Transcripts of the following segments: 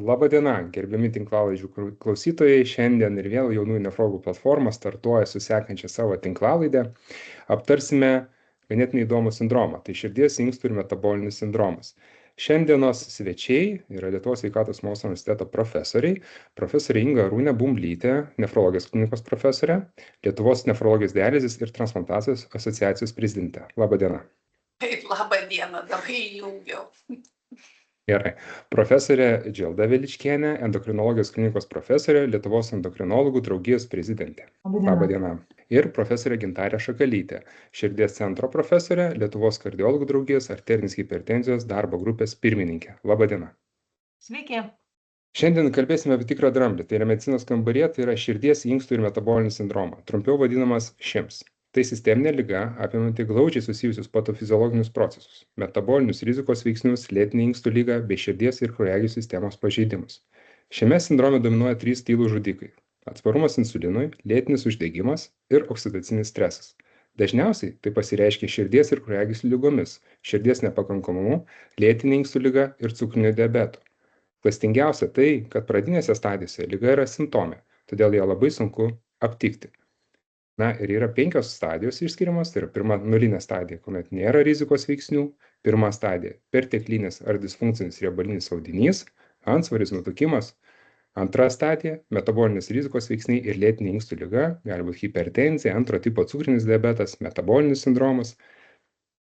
Labadiena, gerbiami tinklalaidžių klausytojai. Šiandien ir vėl Jaunųjų nefrologų platforma startuoja su sekančia savo tinklalaidę. Aptarsime ganėtinai įdomų sindromą, tai širdies, inkstų ir metabolinis sindromas. Šiandienos svečiai yra Lietuvos sveikatos mokslų universiteto profesoriai. Profesorė Inga Arūnė Bumblytė, nefrologijos klinikos profesorė, Lietuvos nefrologijos dializės ir transplantacijos asociacijos prezidentė. Labadiena. Taip, laba diena, dabar įjungiau. Gerai. Profesorė Džilda Veličkienė, endokrinologijos klinikos profesorė, Lietuvos endokrinologų draugijos prezidentė. Labą dieną. Ir profesorė Gintarė Šakalytė, širdies centro profesorė, Lietuvos kardiologų draugijos arterinės hipertenzijos darbo grupės pirmininkė. Labą dieną. Sveiki. Šiandien kalbėsime apie tikrą dramblį, tai yra medicinos kambaryje, tai yra širdies, inkstų ir metabolinį sindromą, trumpiau vadinamas ŠIMS. Tai sisteminė liga, apimanti glaudžiai susijusius patofiziologinius procesus, metabolinius rizikos veiksnius, lėtinę inkstų ligą bei širdies ir kraujagyslių sistemos pažeidimus. Šiame sindrome dominuoja 3 tylūs žudikai - atsparumas insulinui, lėtinis uždegimas ir oksidacinis stresas. Dažniausiai tai pasireiškia širdies ir kraujagyslių ligomis, širdies nepakankamumu, lėtinė inkstų liga ir cukriniu diabetu. Klastingiausia tai, kad pradinėse stadijose liga yra simptomė, todėl ją labai sunku aptikti. Na ir yra 5 stadijos išskiriamos, tai yra pirma nulinė stadija, kuomet nėra rizikos veiksnių, pirma stadija perteklinis ar disfunkcinis riebalinis audinys, antsvoris, nutukimas, antra stadija metabolinis rizikos veiksniai ir lėtinė inkstų liga, gali būti hipertenzija, antro tipo cukrinis diabetas, metabolinis sindromas,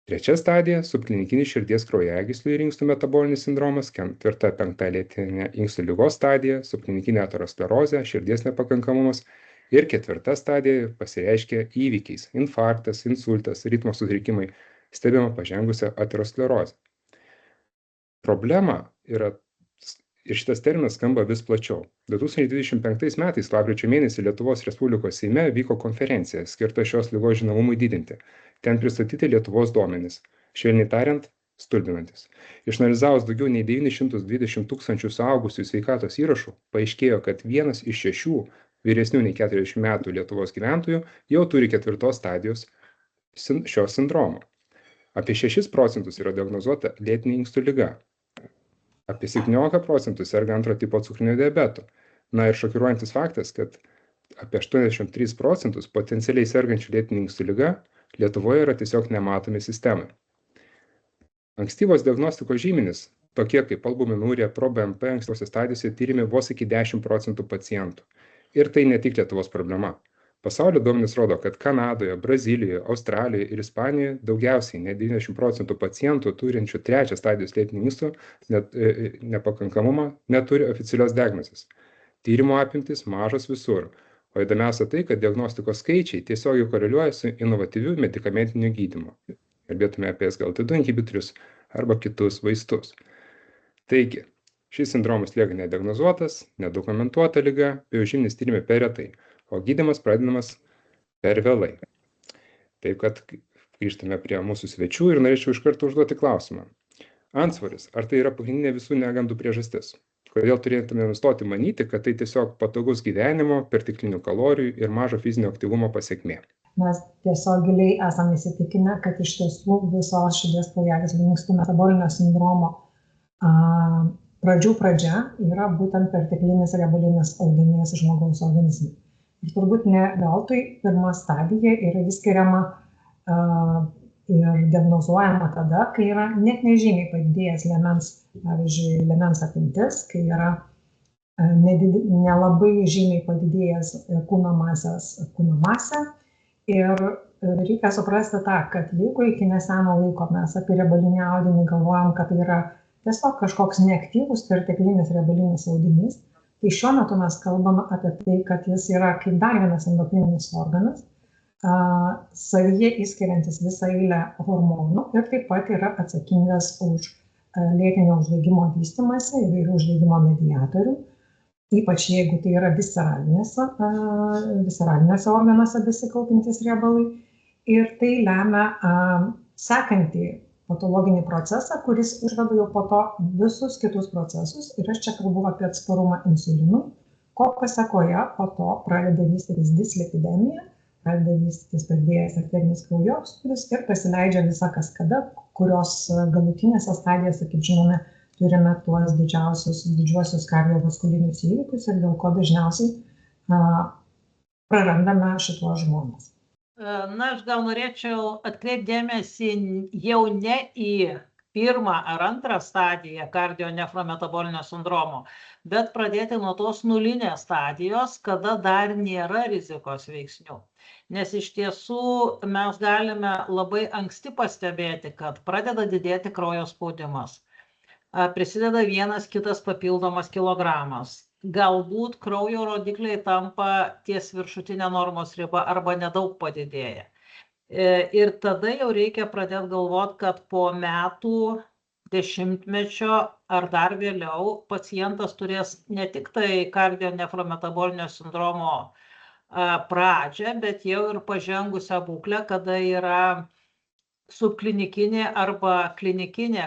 trečia stadija subklinikinis širdies kraujagyslių ir inkstų metabolinis sindromas, ketvirta, penkta lėtinė inkstų ligos stadija, subklinikinė aterosklerozė, širdies nepakankamumas. Ir ketvirta stadija pasireiškia įvykiais - infarktas, insultas, ritmo sutrikimai, stebima pažengusią aterosklerozę. Problema yra, ir šitas terminas skamba vis plačiau. 2025 metais lapkričio mėnesį Lietuvos Respublikos Seime vyko konferencija skirta šios ligos žinomumui didinti. Ten pristatyti Lietuvos duomenys, švelniai tariant, stulbinantis. Išanalizavus daugiau nei 920 tūkstančių suaugusių sveikatos įrašų, paaiškėjo, kad 1 iš 6 vyresnių nei 40 metų Lietuvos gyventojų jau turi 4 stadijos šio sindromo. Apie 6% yra diagnozuota lėtinė inkstų liga. Apie 17% serga antro tipo cukrinio diabeto. Na ir šokiruojantis faktas, kad apie 83% potencialiai sergančių lėtinė inkstų liga Lietuvoje yra tiesiog nematomi sistemai. Ankstyvos diagnostikos žymenys, tokie kaip albuminurija, pro-BMP ankstyvose stadijose tyrimi vos iki 10% pacientų. Ir tai ne tik Lietuvos problema. Pasaulio duomenys rodo, kad Kanadoje, Brazilijoje, Australijoje ir Ispanijoje daugiausiai net 90% pacientų turinčių 3 stadijos lėtinį inkstų nepakankamumą neturi oficialios diagnozės. Tyrimo apimtys mažos visur, o įdomiausia tai, kad diagnostikos skaičiai tiesiogiai koreliuoja su inovatyviu medikamentiniu gydymu. Kalbėtume apie SGLT2 inhibitorius arba kitus vaistus. Taigi, šis sindromas lieka nediagnozuotas, nedokumentuota liga, biožyminis tyrimai per retai, o gydymas pradedamas per vėlai. Taip kad grįžtame prie mūsų svečių ir norėčiau iš karto užduoti klausimą. Antsvoris, ar tai yra pagrindinė visų negandų priežastis? Kodėl turėtume nustoti manyti, kad tai tiesiog patogus gyvenimo, perteklinių kalorijų ir mažo fizinio aktyvumo pasekmė? Mes tiesiog giliai esame įsitikinę, kad iš tiesų visos širdies kraujagyslių inkstų metabolinio sindromo pradžia yra būtent perteklinis riebalinis audinys žmogaus organizme. Ir turbūt ne veltui pirma stadija yra išskiriama ir diagnozuojama tada, kai yra net nežymiai padidėjęs liemens, pavyzdžiui, liemens apimtis, kai yra nelabai žymiai padidėjęs kūno masė. Ir reikia suprasti tą, kad jeigu iki neseno laiko mes apie riebalinį audinį galvojam, kad tai yra tiesiog kažkoks neaktyvus perteklinis riebalinis audinys, tai šiuo metu mes kalbame apie tai, kad jis yra kaip dar vienas endokrininis organas, savyje įskiriantis visą eilę hormonų ir taip pat yra atsakingas už lėtinio uždegimo vystymąsi, įvairių uždegimo mediatorių, ypač jeigu tai yra visceraliniuose organuose besikaupiantys riebalai. Ir tai lemia sekantį patologinį procesą, kuris užveda jau po to visus kitus procesus. Ir aš čia kalbu apie atsparumą insulinui, ko pasekoje po to pradeda vystytis dislipidemija, pradeda vystytis padidėjęs arterinis kraujospūdis ir pasileidžia visa kaskada, kurios galutinėse stadijose, kaip žinome, turime tuos didžiuosius kardiovaskulinius įvykius ir dėl ko dažniausiai prarandame šituos žmones. Na, aš gal norėčiau atkreipti dėmesį jau ne į pirmą ar antrą stadiją kardionefrometabolinio sindromo, bet pradėti nuo tos nulinės stadijos, kada dar nėra rizikos veiksnių. Nes iš tiesų mes galime labai anksti pastebėti, kad pradeda didėti kraujo spaudimas. Prisideda vienas kitas papildomas kilogramas. Galbūt kraujo rodikliai tampa ties viršutinė normos riba arba nedaug padidėja. Ir tada jau reikia pradėti galvoti, kad po metų, dešimtmečio ar dar vėliau pacientas turės ne tik tai kardionefrometabolinio sindromo pradžią, bet jau ir pažengusią būklę, kada yra subklinikinė arba klinikinė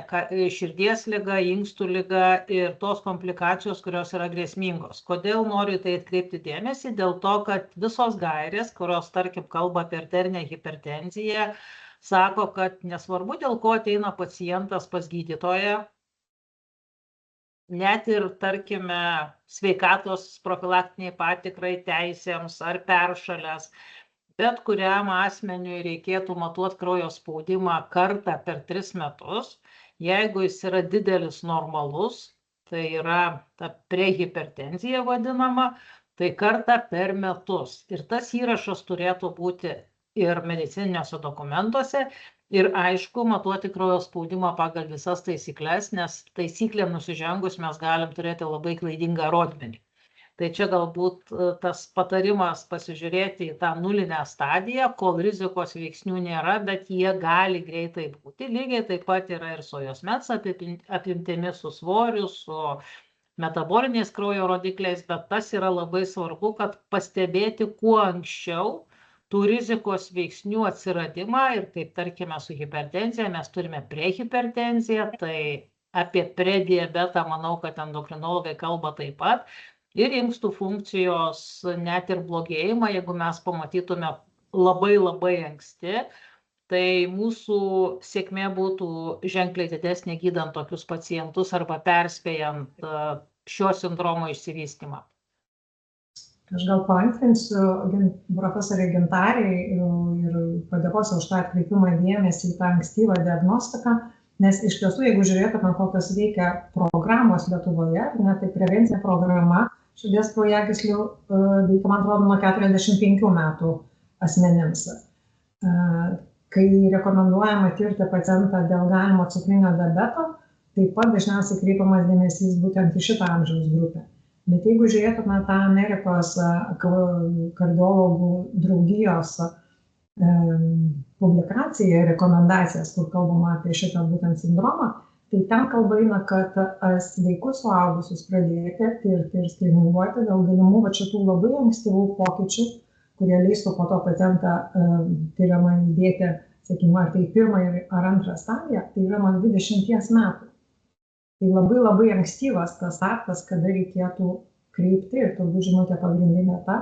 širdies liga, inkstų liga ir tos komplikacijos, kurios yra grėsmingos. Kodėl noriu tai atkreipti dėmesį? Dėl to, kad visos gairės, kurios, tarkim, kalba apie arterinę hipertenziją, sako, kad nesvarbu, dėl ko ateina pacientas pas gydytoją, net ir, tarkime, sveikatos profilaktiniai patikrai, teisėms ar peršalęs, bet kuriam asmeniui reikėtų matuoti kraujo spaudimą kartą per 3 metus. Jeigu jis yra didelis normalus, tai yra ta prehipertenzija vadinama, tai kartą per metus. Ir tas įrašas turėtų būti ir medicininiuose dokumentuose, ir aišku, matuoti kraujo spaudimą pagal visas taisyklės, nes taisyklėm nusižengus mes galim turėti labai klaidingą rodmenį. Tai čia galbūt tas patarimas pasižiūrėti į tą nulinę stadiją, kol rizikos veiksnių nėra, bet jie gali greitai būti. Lygiai taip pat yra ir su juosmens apimtimi, su svoriu, su metaboliniais kraujo rodikliais, bet tas yra labai svarbu, kad pastebėti kuo anksčiau tų rizikos veiksnių atsiradimą ir kaip, tarkime, su hipertenzija mes turime prehipertenziją, tai apie prediabetą manau, kad endokrinologai kalba taip pat. Ir inkstų funkcijos net ir blogėjimą, jeigu mes pamatytume labai anksti, tai mūsų sėkmė būtų ženkliai didesnė gydant tokius pacientus arba perspėjant šio sindromo išsivystymą. Aš gal paantrinsiu profesoriai Gintarei ir padėkosiu už tą atkreipimą dėmesį į tą ankstyvą diagnostiką, nes iš tiesų, jeigu žiūrėtume, kokios veikia programos Lietuvoje, tai prevencinė programa širdies kraujagyslių veikia, man atrodo, nuo 45 metų asmenims. Kai rekomenduojama tirti pacientą dėl galimo cukrinio diabeto, taip pat dažniausiai kreipiamas dėmesys būtent į šitą amžiaus grupę. Bet jeigu žiūrėtume tą Amerikos kardiologų draugijos publikaciją, rekomendacijas, kur kalbama apie šitą būtent sindromą, tai ten kalba eina, kad sveikus suaugusius pradėti tirti ir skrininguoti dėl galimų šitų labai ankstyvų pokyčių, kurie leistų po to pacientą tyriamą įdėti, sakykime, ar tai pirmą ar antrą stadiją, tai yra nuo 20 metų. Tai labai ankstyvas tas aktas, kada reikėtų kreipti, ir turbūt žinote pagrindinė ta,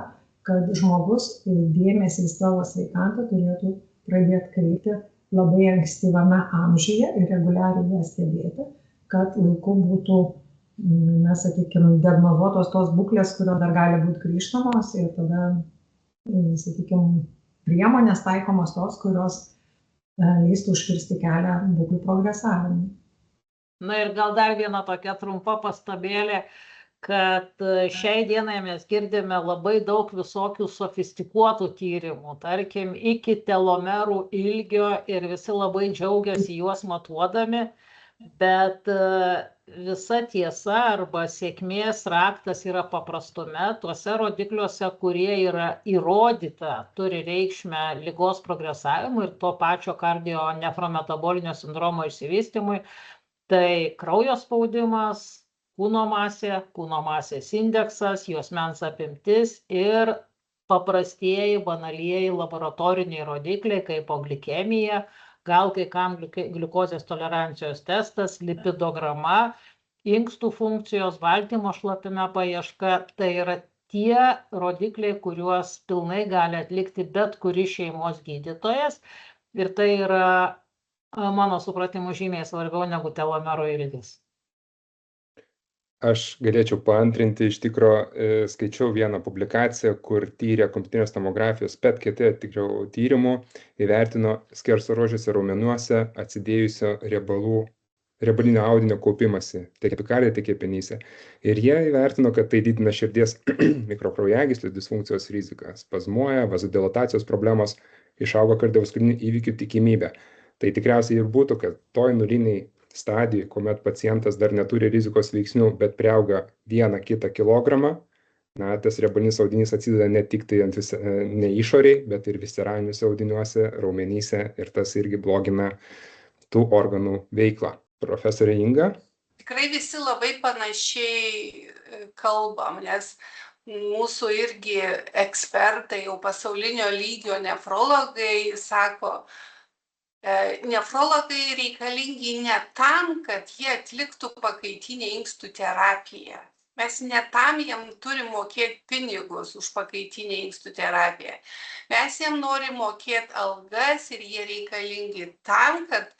kad žmogus dėmesį į savo sveikatą turėtų pradėti kreipti labai ankstyvame amžiuje ir reguliariai ją stebėti, kad laiku būtų, sakykime, diagnozuotos tos būklės, kurios dar gali būti grįžtamos ir tada, sakykime, priemonės taikomos tos, kurios leistų užkirsti kelią būklių progresavimui. Na ir gal dar viena tokia trumpa pastabėlė, kad šiai dienai mes girdime labai daug visokių sofistikuotų tyrimų, tarkim, iki telomerų ilgio ir visi labai džiaugiasi juos matuodami, bet visa tiesa arba sėkmės raktas yra paprastume, tuose rodikliuose, kurie yra įrodyta, turi reikšmę ligos progresavimui ir to pačio kardionefrometabolinio sindromo išsivystymui, tai kraujo spaudimas, kūno masės indeksas, juosmens apimtis ir paprastieji, banalieji laboratoriniai rodikliai, kaip glikemija, gal kai kam gliukozės tolerancijos testas, lipidograma, inkstų funkcijos, baltymo šlapime paieška, tai yra tie rodikliai, kuriuos pilnai gali atlikti bet kuris šeimos gydytojas ir tai yra, mano supratimu, žymiai svarbiau negu telomero ilgis. Aš galėčiau paantrinti, iš tikro skaičiau vieną publikaciją, kur tyrė kompiuterinės tomografijos PET-CT tikriau tyrimų, įvertino skersaruožiuose raumenuose atsidėjusio riebalinio audinio kaupimąsi tiek epikardijoje, tiek kepenyse. Ir jie įvertino, kad tai didina širdies mikrokraujagyslių disfunkcijos riziką, spazmuoja, vazodilatacijos problemos, išauga kardiovaskulinių įvykių tikimybė. Tai tikriausiai ir būtų, kad toj nuliniai stadijai, kuomet pacientas dar neturi rizikos veiksnių, bet priauga 1-2 kilogramą, tas riebalinis audinys atsideda ne tik tai ne išoriai, bet ir visceraliniuose audiniuose, raumenyse ir tas irgi blogina tų organų veiklą. Profesorė Inga? Tikrai visi labai panašiai kalbam, nes mūsų irgi ekspertai, jau pasaulinio lygio nefrologai sako, nefrologai reikalingi ne tam, kad jie atliktų pakaitinę inkstų terapiją. Mes ne tam jam turim mokėti pinigus už pakaitinę inkstų terapiją. Mes jam norim mokėti algas ir jie reikalingi tam, kad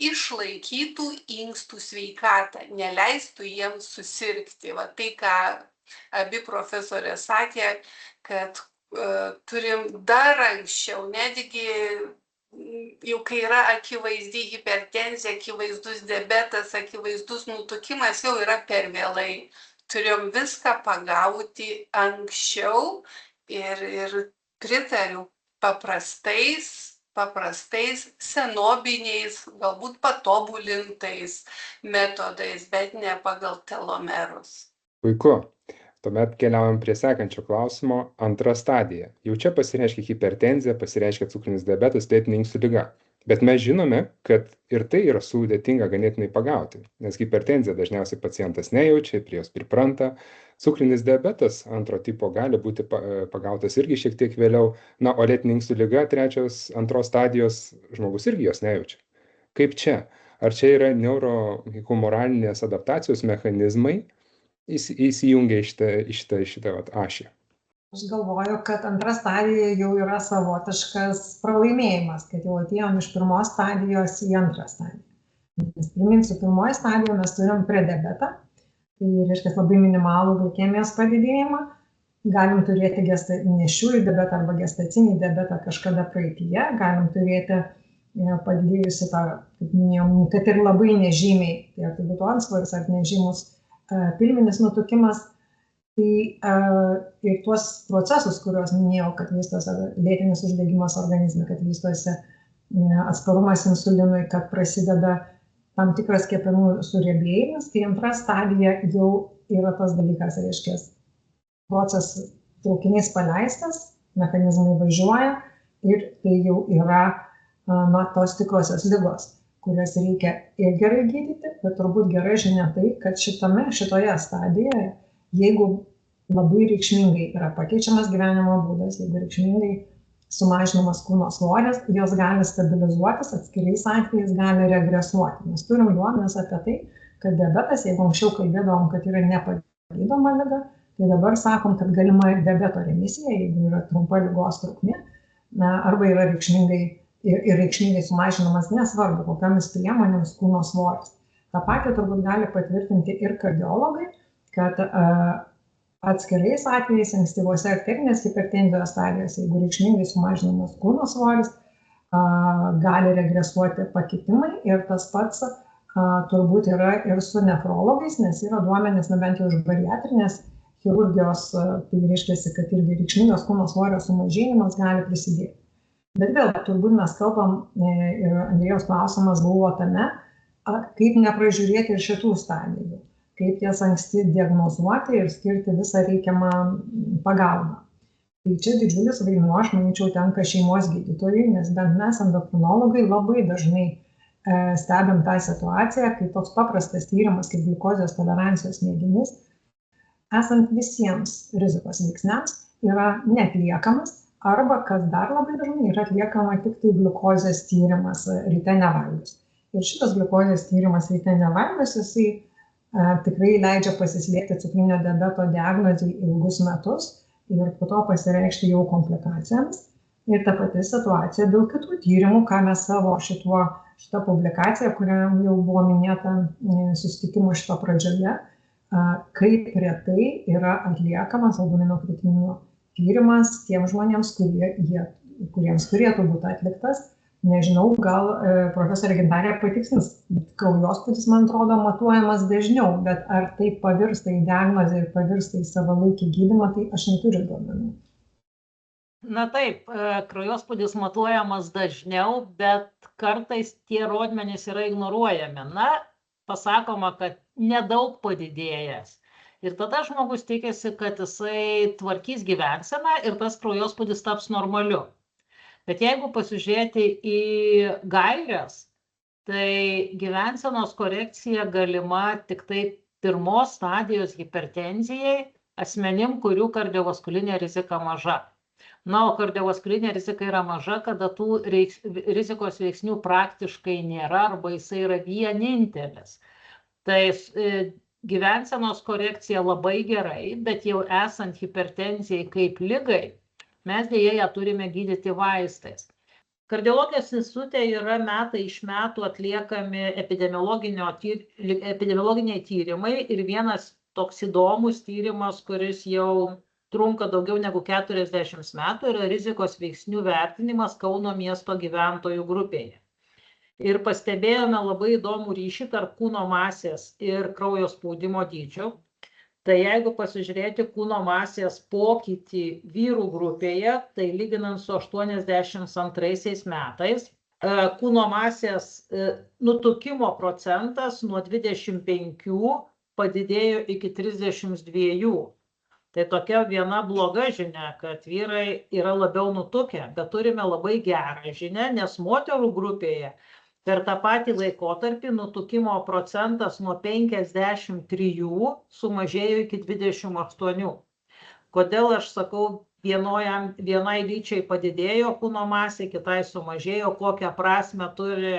išlaikytų inkstų sveikatą, neleistų jiems susirgti. Va tai, ką abi profesorės sakė, kad turim dar anksčiau, netgi jau kai yra akivaizdi hipertenzija, akivaizdus diabetas, akivaizdus nutukimas, jau yra per vėlai. Turim viską pagauti anksčiau ir pritariu paprastais senobiniais, galbūt patobulintais metodais, bet ne pagal telomerus. Puiku. Tuomet keliaujam prie sekančio klausimo. Antra stadija. Jau čia pasireiškia hipertenzija, pasireiškia cukrinis diabetas, lėtinė inkstų liga. Bet mes žinome, kad ir tai yra sudėtinga ganėtinai pagauti, nes hipertenzija dažniausiai pacientas nejaučia, prie jos pripranta. Cukrinis diabetas antro tipo gali būti pagautas irgi šiek tiek vėliau, o lėtinė inkstų liga antros stadijos žmogus irgi jos nejaučia. Kaip čia? Ar čia yra neurohumoralinės adaptacijos mechanizmai įsijungia į šitą ašį? Aš galvoju, kad antra stadija jau yra savotiškas pralaimėjimas, kad jau atėjom iš pirmos stadijos į antrą stadiją. Nes priminsiu, pirmoje stadijoje mes turim prediabetą, tai reiškia labai minimalų glikemijos padidėjimą. Galim turėti nėščiųjų diabetą arba gestacinį diabetą kažkada praeityje, galim turėti padidėjusi tą, kaip minėjom, kad ir labai nežymiai, tai ar tai būtų antsvoris ar nežymus pilvinis nutukimas. Tai ir tuos procesus, kuriuos minėjau, kad vystosi lėtinis uždegimas organizme, kad vystosi atsparumas insulinui, kad prasideda tam tikras kepenų suriebėjimas, tai antra stadija jau yra tas dalykas, reiškia, procesas traukinys paleistas, mechanizmai važiuoja ir tai jau yra tos tikrosios ligos, kurias reikia ir gerai gydyti, bet turbūt gerai žinia tai, kad šitoje stadijoje, jeigu labai reikšmingai yra pakeičiamas gyvenimo būdas, jeigu reikšmingai sumažinamas kūno svoris, jos gali stabilizuotis, atskiriais atvejais gali regresuoti. Mes turim duomenis apie tai, kad diabetas, jeigu anksčiau kalbėdavom, kad yra nepagydoma liga, tai dabar sakom, kad galima ir diabeto remisija, jeigu yra trumpa ligos trukmė, arba yra reikšmingai sumažinamas, nesvarbu, kokiamis priemonėmis kūno svoris. Ta patį turbūt gali patvirtinti ir kardiologai, kad atskirais atvejais ankstyvose arterinės hipertenzijos stadijose, jeigu reikšmingai sumažinamas kūno svoris, gali regresuoti pakitimai ir tas pats turbūt yra ir su nefrologais, nes yra duomenys, bent jau iš bariatrinės chirurgijos, tai reiškia, kad irgi reikšmingas kūno svorio sumažėjimas gali prisidėti. Bet vėl, turbūt mes kalbam, ir Andrėjaus klausimas buvo tame, kaip nepražiūrėti ir šitų stadijų, kaip jas anksti diagnozuoti ir skirti visą reikiamą pagalbą. Tai čia didžiulis vaidmuo, aš manyčiau, tenka šeimos gydytojai, nes bent mes endokrinologai labai dažnai stebim tą situaciją, kai toks paprastas tyrimas kaip gliukozės tolerancijos mėginys, esant visiems rizikos veiksniams, yra neatliekamas arba, kas dar labai dažnai, yra atliekama tik tai gliukozės tyrimas ryte nevalgius. Ir šitas gliukozės tyrimas ryte nevalgius, jisai tikrai leidžia pasislėpti cukrinio diabeto diagnozei ilgus metus ir po to pasireikšti jau komplikacijoms. Ir ta pati situacija dėl kitų tyrimų, ką mes savo šitą publikaciją, kurią jau buvo minėta susitikimo šito pradžioje, kaip retai yra atliekamas albuminokritinino tyrimas tiems žmonėms, kuriems turėtų būti atliktas. Nežinau, gal profesorė Gintarė patikslins, kraujospūdis, man atrodo, matuojamas dažniau, bet ar tai pavirsta į diagnozę ir pavirsta į savalaikį gydymą, tai aš neturiu duomenų. Na taip, kraujospūdis matuojamas dažniau, bet kartais tie rodmenys yra ignoruojami. Na, pasakoma, kad nedaug padidėjęs. Ir tada žmogus tikisi, kad jisai tvarkys gyvenseną ir tas kraujospūdis taps normaliu. Bet jeigu pasižiūrėti į gaires, tai gyvensenos korekcija galima tik tai pirmos stadijos hipertenzijai asmenim, kurių kardiovaskulinė rizika maža. Na, o kardiovaskulinė rizika yra maža, kada tų rizikos veiksnių praktiškai nėra arba jisai yra vienintelis. Tai gyvensenos korekcija labai gerai, bet jau esant hipertenzijai kaip ligai, mes dėja ją turime gydyti vaistais. Kardiologijos institute yra metai iš metų atliekami epidemiologiniai tyrimai ir vienas toks įdomus tyrimas, kuris jau trunka daugiau negu 40 metų, yra rizikos veiksnių vertinimas Kauno miesto gyventojų grupėje. Ir pastebėjome labai įdomų ryšį tarp kūno masės ir kraujo spaudimo dydžio. Tai jeigu pasižiūrėti kūno masės pokytį vyrų grupėje, tai lyginant su 82 metais, kūno masės nutukimo procentas nuo 25 padidėjo iki 32. Tai tokia viena bloga žinia, kad vyrai yra labiau nutukę, bet turime labai gerą žinią, nes moterų grupėje per tą patį laikotarpį nutukimo procentas nuo 53 sumažėjo iki 28. Kodėl aš sakau, vienai lyčiai padidėjo kūno masė, kitai sumažėjo, kokią prasmę turi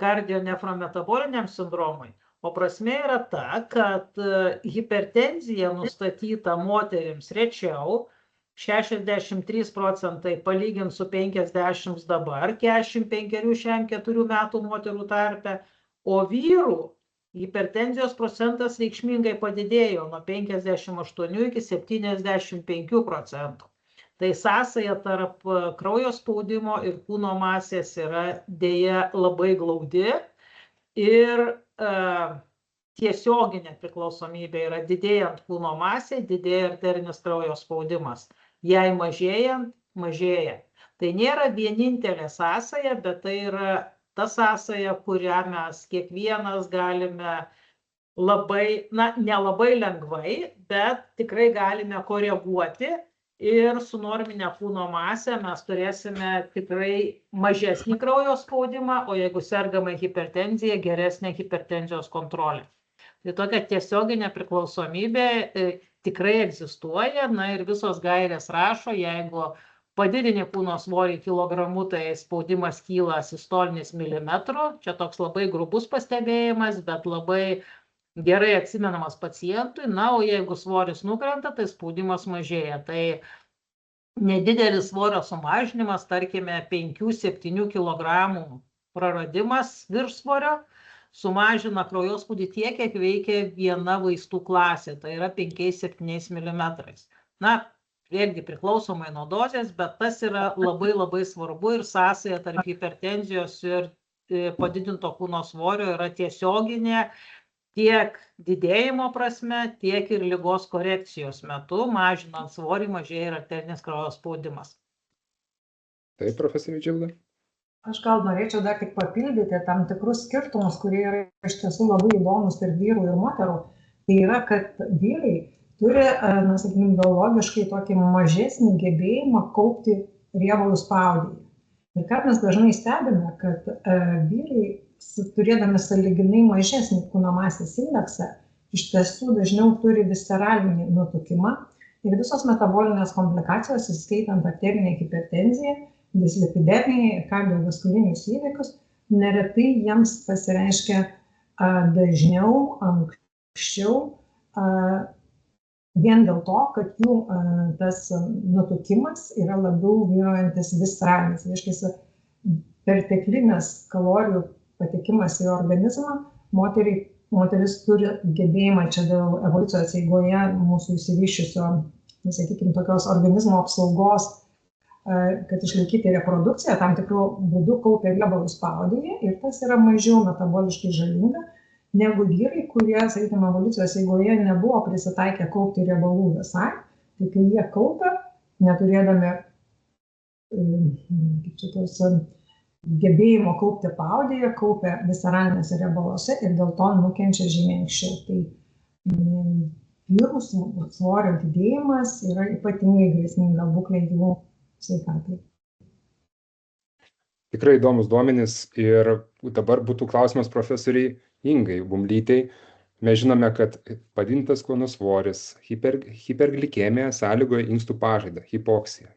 kardionefrometaboliniam sindromui? O prasmė yra ta, kad hipertenzija nustatyta moterims rečiau, 63% palyginti su 50 dabar, 45-64 metų moterų tarpe, o vyrų hipertenzijos procentas reikšmingai padidėjo nuo 58 iki 75%. Tai sąsaja tarp kraujo spaudimo ir kūno masės yra dėja labai glaudi ir tiesioginė priklausomybė yra didėjant kūno masė, didėja arterinis kraujo spaudimas. Jei mažėjant, mažėja. Tai nėra vienintelė sąsaja, bet tai yra ta sąsaja, kurią mes kiekvienas galime labai, nelabai lengvai, bet tikrai galime koreguoti ir su norminė kūno masė mes turėsime tikrai mažesnį kraujo spaudimą, o jeigu sergame hipertenzija, geresnė hipertenzijos kontrolė. Tai tokia tiesioginė priklausomybė tikrai egzistuoja, na ir visos gairės rašo, jeigu padidini kūno svorį kilogramu, tai spaudimas kyla sistolinis milimetrų. Čia toks labai grubus pastebėjimas, bet labai gerai atsimenamas pacientui. Na, o jeigu svoris nukrenta, tai spaudimas mažėja. Tai nedidelis svorio sumažinimas, tarkime 5-7 kg praradimas viršsvorio, sumažina kraujospūdį tiek, kiek veikia viena vaistų klasė, tai yra 5-7 mm. Na, vėlgi priklausomai nuo dozės, bet tas yra labai labai svarbu ir sąsaja tarp hipertenzijos ir padidinto kūno svorio yra tiesioginė tiek didėjimo prasme, tiek ir ligos korekcijos metu, mažinant svorį, mažėja ir arterinis kraujo spaudimas. Taip, profesorė Džilda. Aš gal norėčiau dar tik papildyti tam tikrus skirtumus, kurie yra iš tiesų labai įdomus tarp vyrų ir moterų. Tai yra, kad vyrai turi, sakykime, biologiškai tokį mažesnį gebėjimą kaupti riebalus paaudyje. Ir ką mes dažnai stebime, kad vyrai, turėdami sąlyginai mažesnį kūno masės indeksą, iš tiesų dažniau turi visceralinį nutukimą ir visos metabolinės komplikacijos, įskaitant arterinę hipertenziją, dislipidemiją ir kardiovaskulinius įvykius, neretai jiems pasireiškia dažniau, anksčiau, vien dėl to, kad jų tas nutukimas yra labiau vyraujantis visceralinis. Reiškia, perteklinis kalorijų patekimas į organizmą moteriai moteris turi gebėjimą čia dėl evoliucijos eigoje mūsų išsivysčiusio, sakykime, tokios organizmo apsaugos, kad išlaikyti reprodukciją, tam tikrų būdų kaupia riebalus paodyje ir tas yra mažiau metaboliškai žalinga negu vyrai, kurie, sakykime, evoliucijos eigoje nebuvo prisitaikę kaupti riebalų visai, tai kai jie kaupia, neturėdami gebėjimo kaupti paodyje, kaupia visceraliniuose riebaluose ir dėl to nukenčia žymiai anksčiau. Tai vyrų svorio didėjimas yra ypatingai grėsminga būklė gyvūnų sveikatai. Tikrai įdomus duomenys ir dabar būtų klausimas profesoriai Ingai Bumlytei. Mes žinome, kad padidintas kūno svoris, hiperglikemija sąlygoja inkstų pažaidą, hipoksiją.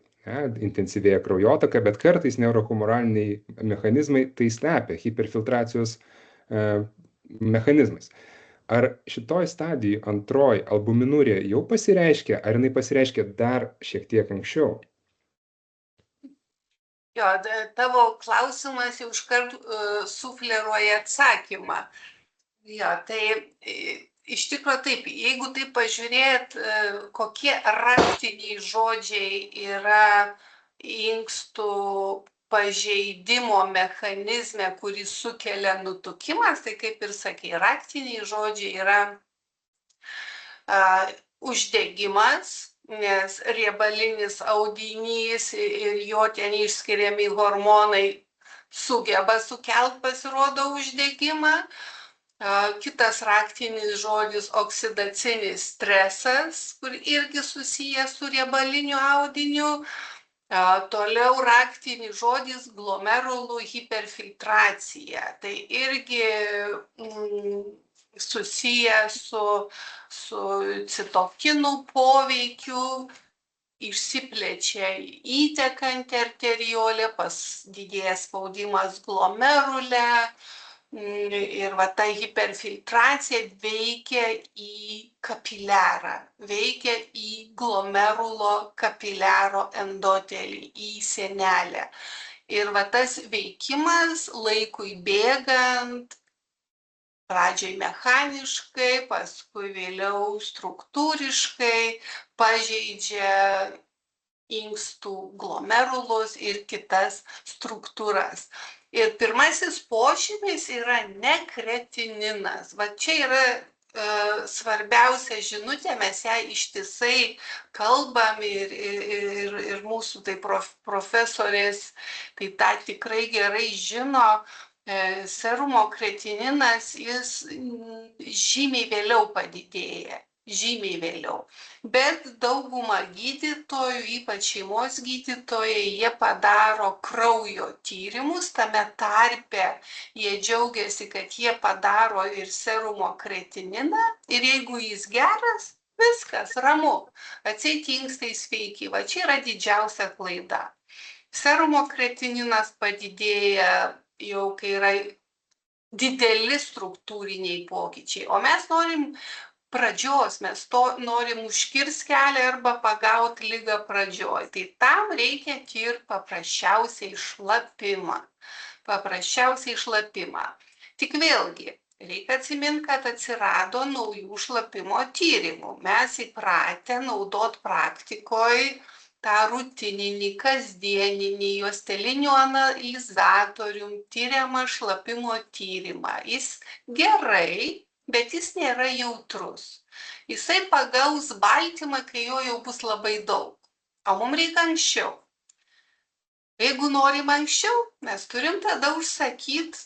Intensyvėja kraujotaka, bet kartais neurohumoraliniai mechanizmai tai slepia hiperfiltracijos mechanizmais. Ar šitoj stadijai antroji albuminurija jau pasireiškia, ar jinai pasireiškia dar šiek tiek anksčiau? Jo, tavo klausimas jau iškart sufleruoja atsakymą. Jo, tai iš tikrųjų taip, jeigu taip pažiūrėt, kokie raktiniai žodžiai yra inkstų pažeidimo mechanizme, kurį sukelia nutukimas, tai kaip ir sakei, raktiniai žodžiai yra uždegimas, nes riebalinis audinys ir jo ten išskiriami hormonai sugeba sukelt, pasirodo, uždegimą. Kitas raktinis žodis - oksidacinis stresas, kur irgi susijęs su riebaliniu audiniu. Toliau raktinis žodis - glomerulų hiperfiltracija. Tai irgi susiję su citokinų poveikiu, išsiplečia įtekanti arteriolė, padidėja spaudimas glomerule ir va ta hiperfiltracija veikia į kapiliarą, veikia į glomerulo kapiliaro endotelį, į sienelę. Ir va tas veikimas laikui bėgant, pradžiai mechaniškai, paskui vėliau struktūriškai pažeidžia inkstų glomerulus ir kitas struktūras. Ir pirmasis požymis yra nekretininas. Va čia yra svarbiausia žinutė, mes ją ištisai kalbam ir mūsų tai profesorės tai tą tikrai gerai žino. Serumo kretininas, jis žymiai vėliau padidėja, žymiai vėliau. Bet dauguma gydytojų, ypač šeimos gydytojai, jie padaro kraujo tyrimus, tame tarpe jie džiaugiasi, kad jie padaro ir serumo kretininą ir jeigu jis geras, viskas, ramu, atseit inkstai sveiki. Va čia yra didžiausia klaida. Serumo kretininas padidėja jau kai yra dideli struktūriniai pokyčiai, o mes norim pradžios, mes norim užkirst kelią arba pagauti ligą pradžioj. Tai tam reikia tirt paprasčiausiai šlapimą. Tik vėlgi, reikia atsiminti, kad atsirado naujų šlapimo tyrimų. Mes įpratę naudot praktikoje tą rutininį, kasdieninį, juosteliniu analizatorium tyriamą šlapimo tyrimą. Jis gerai, bet jis nėra jautrus. Jisai pagaus baltymą, kai jo jau bus labai daug. O mums reikia anksčiau. Jeigu norim anksčiau, mes turim tada užsakyti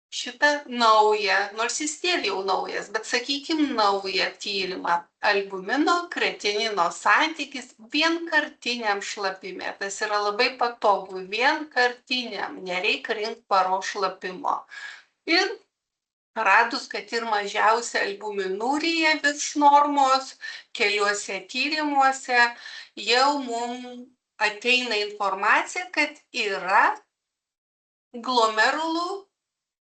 šitą naują, nors jis nėra jau naujas, bet sakykim naują tyrimą. Albumino kretinino santykis vienkartiniam šlapime. Tas yra labai patogu, vienkartiniam, nereikia rinkti paros šlapimo. Ir radus, kad ir mažiausia albuminurija virš normos, keliuose tyrimuose, jau mums ateina informacija, kad yra glomerulų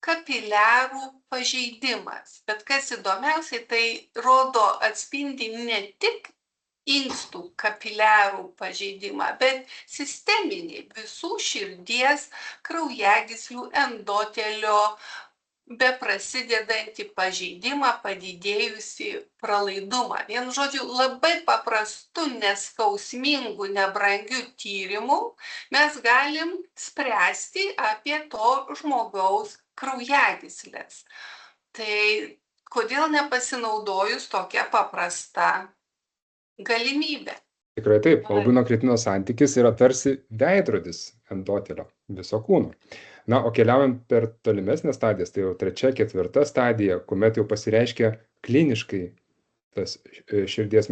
kapiliarų pažeidimas. Bet kas įdomiausiai, tai rodo, atspindi ne tik inkstų kapiliarų pažeidimą, bet sisteminį visų širdies, kraujagyslių, endotelio, beprasidedantį pažeidimą, padidėjusį pralaidumą. Vienu žodžiu, labai paprastu, neskausmingu, nebrangiu tyrimu mes galim spręsti apie to žmogaus kraujagyslės. Tai kodėl nepasinaudojus tokia paprasta galimybė? Tikrai taip, albino-kreatino santykis yra tarsi veidrodis endotelio viso kūno. Na, o keliaujant per tolimesnės stadijas, tai jau 3., 4. stadija, kuomet jau pasireiškia kliniškai tas širdies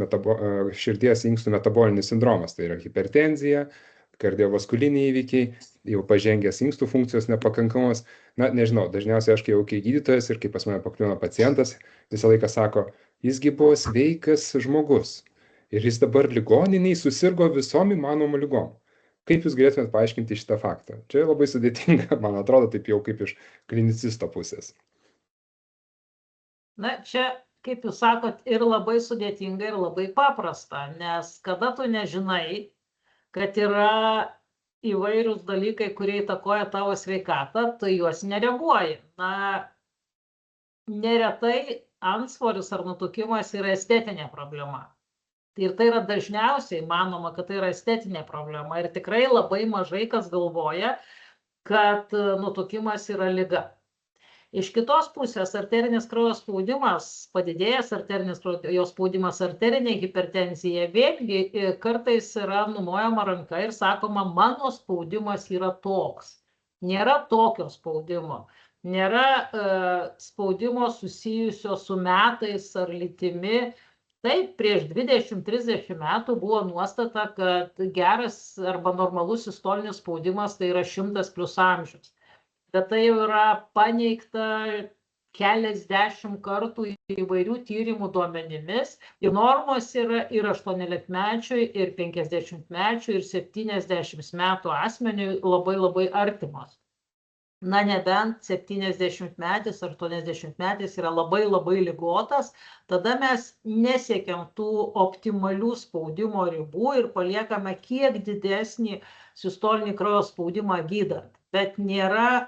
inkstų metabolinis sindromas, tai yra hipertenzija, kardiovaskuliniai įvykiai, jau pažengęs inkstų funkcijos nepakankamumas. Na, nežinau, dažniausiai aš kai gydytojas ir kai pas mane pakliūna pacientas, visą laiką sako, jisgi buvo sveikas žmogus ir jis dabar ligoniniai susirgo visom įmanomom ligom. Kaip jūs galėtumėt paaiškinti šitą faktą? Čia labai sudėtinga, man atrodo, taip jau kaip iš klinicisto pusės. Na, čia, kaip jūs sakot, ir labai sudėtinga, ir labai paprasta, nes kada tu nežinai, kad yra įvairūs dalykai, kurie įtakoja tavo sveikatą, tu juos nereaguoji. Na, neretai antsvoris ar nutukimas yra estetinė problema. Ir tai yra dažniausiai manoma, kad tai yra estetinė problema. Ir tikrai labai mažai kas galvoja, kad nutukimas yra liga. Iš kitos pusės arterinis kraujo spaudimas, padidėjęs arterinis kraujo spaudimas, arterinė hipertenzija, vėlgi kartais yra numojama ranka ir sakoma, mano spaudimas yra toks. Nėra tokio spaudimo. Nėra spaudimo susijusio su metais ar lytimi. Taip, prieš 20-30 metų buvo nuostata, kad geras arba normalus sistolinis spaudimas tai yra 100+ amžius. Bet tai jau yra paneigta keliasdešimt kartų įvairių tyrimų duomenimis. Ir normos yra ir 18-mečiui, ir 50-mečiui, ir 70 metų asmeniui labai artimos. Na, nebent 70-metis ar 80-metis yra labai ligotas, tada mes nesiekiam tų optimalių spaudimo ribų ir paliekame kiek didesnį sistolinį kraujo spaudimą gydant. Bet nėra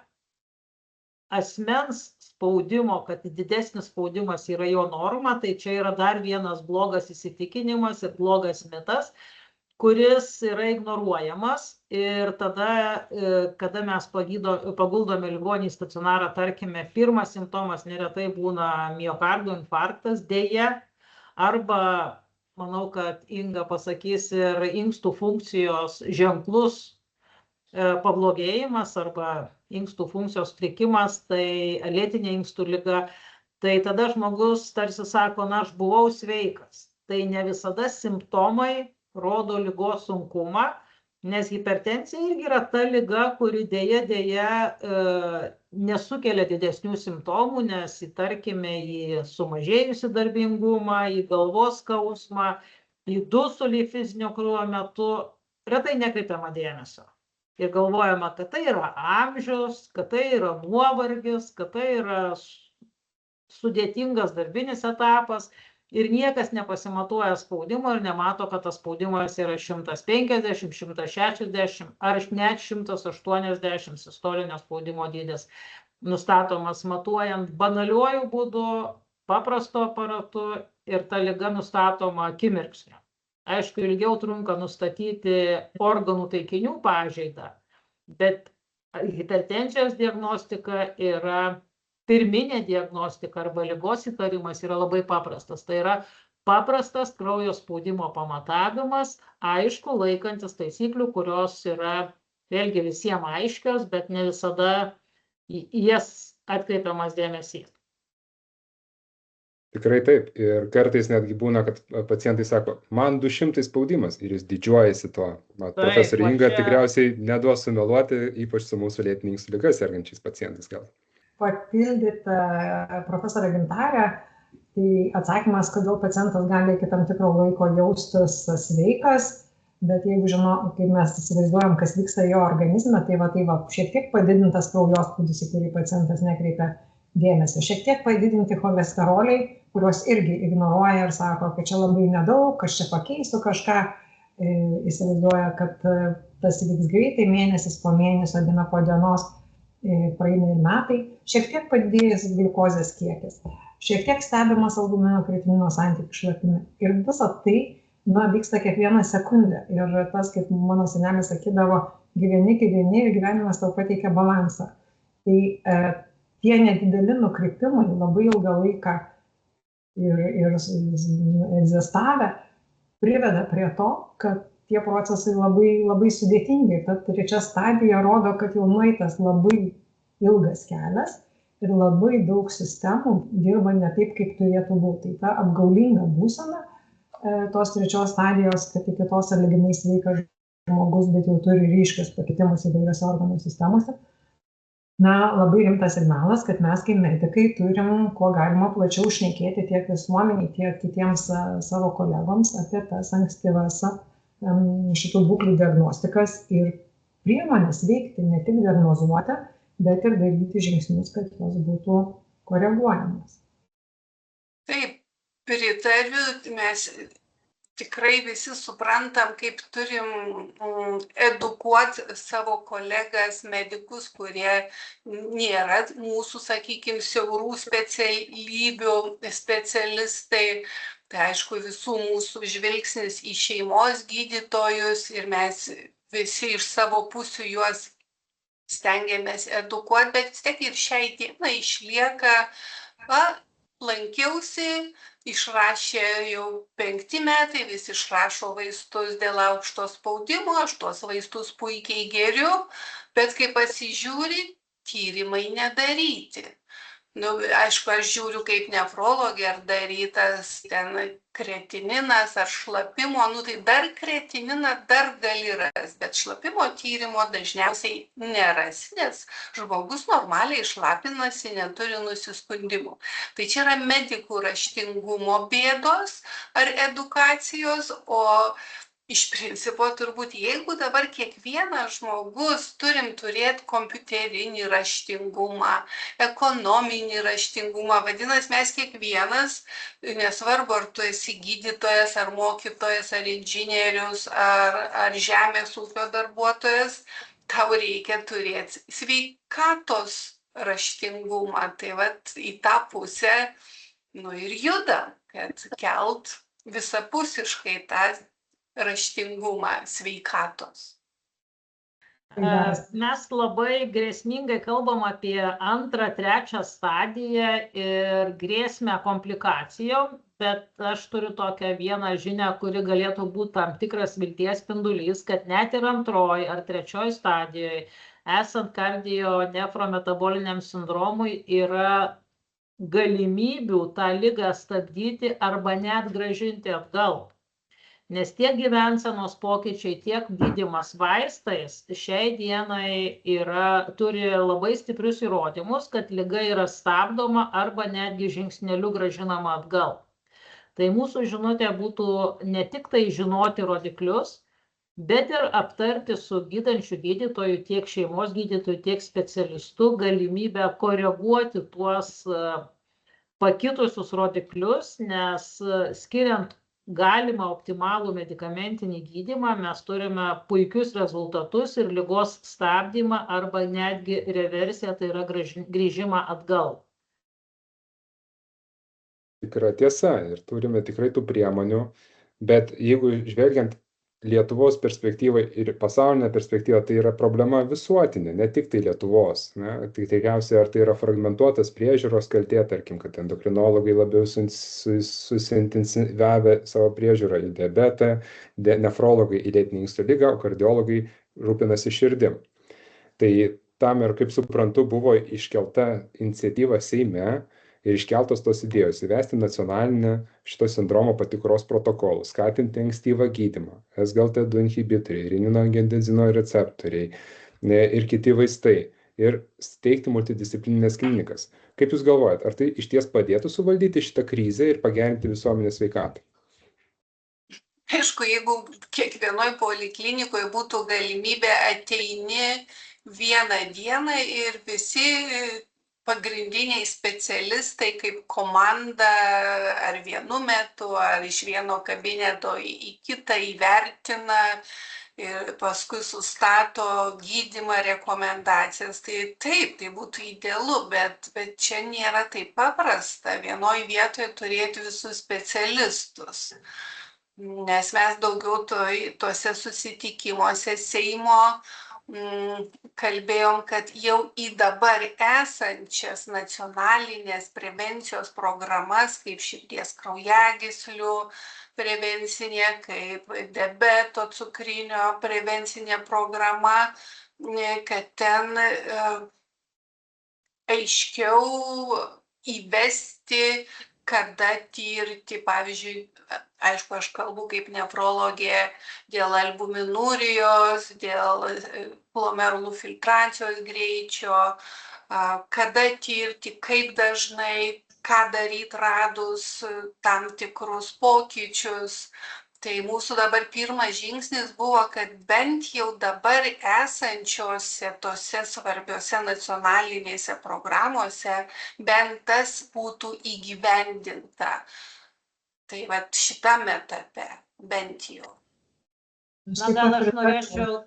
asmens spaudimo, kad didesnis spaudimas yra jo norma, tai čia yra dar vienas blogas įsitikinimas ir blogas mitas, kuris yra ignoruojamas ir tada, kada mes paguldome ligonį į stacionarą, tarkime, pirmas simptomas neretai būna miokardo infarktas, deja, arba, manau, kad Inga pasakys, ir inkstų funkcijos ženklus pablogėjimas arba inkstų funkcijos sutrikimas, tai lėtinė inkstų liga, tai tada žmogus tarsi sako, na, aš buvau sveikas. Tai ne visada simptomai rodo ligos sunkumą, nes hipertenzija irgi yra ta liga, kuri deja nesukelia didesnių simptomų, nes tarkime į sumažėjusi darbingumą, į galvos skausmą, į dusulį fizinio krūvio metu retai nekreipiama dėmesio. Ir galvojama, kad tai yra amžius, kad tai yra nuovargis, kad tai yra sudėtingas darbinis etapas. Ir niekas nepasimatuoja spaudimo ir nemato, kad tas spaudimas yra 150, 160 ar net 180 sistolinio spaudimo dydis. Nustatomas matuojant banaliuoju būdu, paprastu aparatu ir ta liga nustatoma akimirksniu. Aišku, ilgiau trunka nustatyti organų taikinių pažeidą, bet hipertenzijos diagnostika yra pirminė diagnostika arba ligos įtarimas yra labai paprastas. Tai yra paprastas kraujo spaudimo pamatavimas, aišku, laikantis taisyklių, kurios yra vėlgi visiems aiškios, bet ne visada jas atkreipiamas dėmesys. Tikrai taip. Ir kartais netgi būna, kad pacientai sako, man 200 spaudimas ir jis didžiuojasi tuo. Profesorė Inga tikriausiai neduos sumeluoti, ypač su mūsų lėtine inkstų liga sergančiais pacientais gal. Papildyti profesorę Gintarę, tai atsakymas, kodėl pacientas gali iki tam tikro laiko jaustis sveikas, bet jeigu kaip mes įsivaizduojam, kas vyksta jo organizme, tai šiek tiek padidintas kraujospūdis, į kurį pacientas nekreipia dėmesio, šiek tiek padidinti cholesteroliai, kuriuos irgi ignoruoja ir sako, kad čia labai nedaug, aš čia pakeisiu kažką, įsivaizduoja, kad tas įvyks greitai, mėnesis po mėnesio, diena po dienos. praeina ir metai, šiek tiek padidėjęs gliukozės kiekis, šiek tiek stebimas albumino kreatinino santykis šlapime. Ir visa tai vyksta kiekvieną sekundę. Ir tas, kaip mano senelis sakydavo, gyveni ir gyvenimas tau pateikia balansą. Tai tie nedideli nukrypimai labai ilgą laiką ir egzistavę priveda prie to, kad tie procesai labai sudėtingi. Ta trečia stadija rodo, kad jau nueitas labai ilgas kelias ir labai daug sistemų dirba ne taip, kaip turėtų būti. Tai ta apgaulinga būsena tos trečios stadijos, kad iki tos sąlyginai sveikas žmogus, bet jau turi ryškius pakitimus įvairiose organų sistemose. Labai rimtas signalas, kad mes kaip medikai turim kuo galima plačiau šnekėti tiek visuomeniai, tiek kitiems savo kolegoms apie tas ankstyvas šitų būklių diagnostikas ir priemonės veikti, ne tik diagnozuoti, bet ir daryti žingsnius, kad jos būtų koreguojamos. Taip, pritariu, mes tikrai visi suprantam, kaip turim edukuoti savo kolegas, medikus, kurie nėra mūsų, sakykime, siaurų specialybių specialistai. Tai aišku, visų mūsų žvilgsnis į šeimos gydytojus ir mes visi iš savo pusių juos stengiamės edukuoti, bet vis tiek ir šiai dienai išlieka, lankiausi, išrašė jau 5 metai, visi išrašo vaistus dėl aukšto spaudimo, aš tuos vaistus puikiai geriu, bet kai pasižiūri, tyrimai nedaryti. Aišku, aš žiūriu kaip nefrologė, ar darytas ten kretininas ar šlapimo, tai dar kretininą dar gali rasti, bet šlapimo tyrimo dažniausiai nerasi, nes žmogus normaliai šlapinasi, neturi nusiskundimų. Tai čia yra medikų raštingumo bėdos ar edukacijos, o iš principo turbūt, jeigu dabar kiekvienas žmogus turim turėti kompiuterinį raštingumą, ekonominį raštingumą, vadinasi, mes kiekvienas, nesvarbu, ar tu esi gydytojas, ar mokytojas, ar inžinierius, ar žemės ūkio darbuotojas, tau reikia turėti sveikatos raštingumą. Tai vat į tą pusę, ir juda, kad kelt visapusiškai tą raštingumą sveikatos. Mes labai grėsmingai kalbam apie 2., 3 stadiją ir grėsmę komplikacijom, bet aš turiu tokią vieną žinią, kuri galėtų būti tam tikras vilties spindulys, kad net ir 2. ar 3. stadijoje, esant kardionefrometaboliniam sindromui, yra galimybių tą ligą stabdyti arba net grąžinti atgal. Nes tiek gyvensenos pokyčiai, tiek gydymas vaistais šiai dienai turi labai stiprius įrodymus, kad liga yra stabdoma arba netgi žingsneliu grąžinama atgal. Tai mūsų žinutė būtų ne tik tai žinoti rodiklius, bet ir aptarti su gydančiu gydytoju, tiek šeimos gydytoju, tiek specialistu galimybę koreguoti tuos pakitusius rodiklius, nes skiriant galimą optimalų medikamentinį gydymą, mes turime puikius rezultatus ir ligos stabdymą arba netgi reversiją, tai yra grįžimą atgal. Tikra tiesa ir turime tikrai tų priemonių, bet jeigu žvelgiant Lietuvos perspektyvą ir pasaulinę perspektyvą, tai yra problema visuotinė, ne tik tai Lietuvos. Tai tikriausiai, ar tai yra fragmentuotas priežiūros kaltė, tarkim, kad endokrinologai labiau susintensyvavę savo priežiūrą į diabetą, nefrologai į lėtinį inkstų ligą, o kardiologai rūpinasi širdim. Tai tam ir, kaip suprantu, buvo iškelta iniciatyva Seime ir iškeltos tos idėjos įvesti nacionalinę šito sindromo patikros protokolų, skatinti ankstyvą gydymą, SGLT2 inhibitoriai, reninogenzino receptoriai ir kiti vaistai ir steigti multidisciplininės klinikas. Kaip Jūs galvojat, ar tai išties padėtų suvaldyti šitą krizę ir pagerinti visuomenės sveikatą? Aišku, jeigu kiekvienoj poliklinikoje būtų galimybė ateini vieną dieną ir visi pagrindiniai specialistai kaip komanda ar vienu metu, ar iš vieno kabineto į kitą įvertina ir paskui sustato gydymą, rekomendacijas. Tai taip, tai būtų idealu, bet čia nėra taip paprasta vienoje vietoje turėti visus specialistus. Nes mes daugiau tuose susitikimuose Seimo kalbėjom, kad jau į dabar esančias nacionalinės prevencijos programas, kaip širdies kraujagyslių prevencinė, kaip diabeto cukrinio prevencinė programa, kad ten aiškiau įvesti, kada tirti, pavyzdžiui, aišku, aš kalbu kaip nefrologė dėl albuminurijos, dėl glomerulų filtracijos greičio, kada tirti, kaip dažnai, ką daryti radus tam tikrus pokyčius. Tai mūsų dabar pirmas žingsnis buvo, kad bent jau dabar esančiose tose svarbiose nacionalinėse programuose bent tas būtų įgyvendinta. Tai vat šitam etape bent jau. Na, gal aš norėčiau...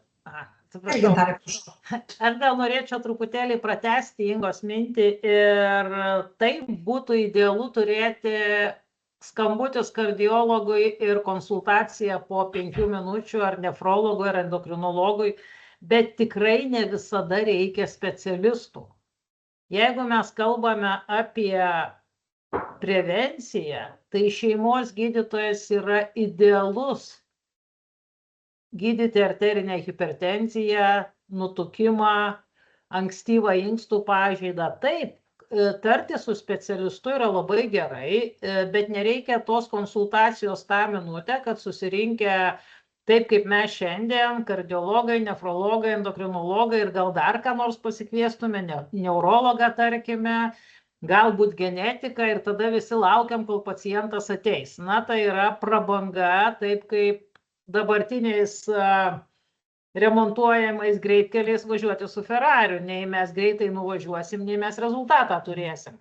Aš gal norėčiau truputėlį pratęsti Ingos mintį ir taip būtų idealu turėti skambutis kardiologui ir konsultacija po 5 minučių ar nefrologui ar endokrinologui, bet tikrai ne visada reikia specialistų. Jeigu mes kalbame apie prevenciją, tai šeimos gydytojas yra idealus gydyti arterinę hipertenziją, nutukimą, ankstyvą inkstų pažeidą. Taip, tarti su specialistu yra labai gerai, bet nereikia tos konsultacijos tą minutę, kad susirinkę taip kaip mes šiandien, kardiologai, nefrologai, endokrinologai ir gal dar ką nors pasikviestume, neurologą tarkime, galbūt genetiką ir tada visi laukiam, kol pacientas ateis. Na, tai yra prabanga, taip kaip dabartiniais remontuojamais greitkeliais važiuoti su Ferrariu. Nei mes greitai nuvažiuosim, nei mes rezultatą turėsim.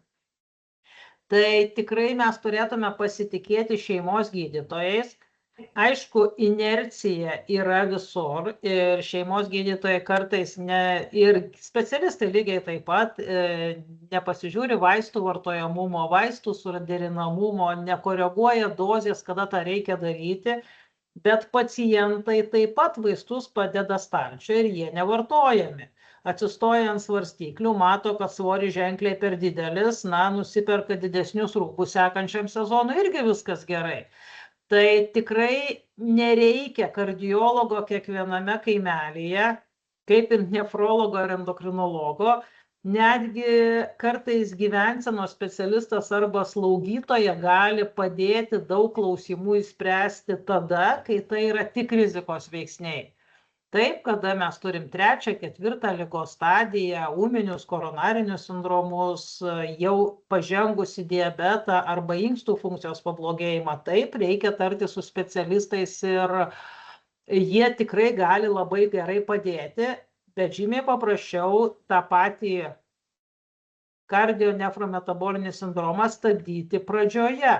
Tai tikrai mes turėtume pasitikėti šeimos gydytojais. Aišku, inercija yra visur ir šeimos gydytojai kartais ir specialistai lygiai taip pat nepasižiūri vaistų vartojamumo, vaistų suderinamumo, nekoreguoja dozės, kada tą reikia daryti. Bet pacientai taip pat vaistus padeda stalčiuje ir jie nevartojami. Atsistoja ant svarstyklių, mato, kad svoris ženkliai per didelis, nusiperka didesnius rūbus sekančiam sezonui, irgi viskas gerai. Tai tikrai nereikia kardiologo kiekviename kaimelyje, kaip ir nefrologo ar endokrinologo. Netgi kartais gyvensenos specialistas arba slaugytoja gali padėti daug klausimų išspręsti tada, kai tai yra tik rizikos veiksniai. Taip, kada mes turim 3., 4. ligos stadiją, ūminius koronarinius sindromus, jau pažengusi diabetą arba inkstų funkcijos pablogėjimą, taip, reikia tarti su specialistais ir jie tikrai gali labai gerai padėti. Bet žymiai paprasčiau tą patį kardionefrometabolinį sindromą stabdyti pradžioje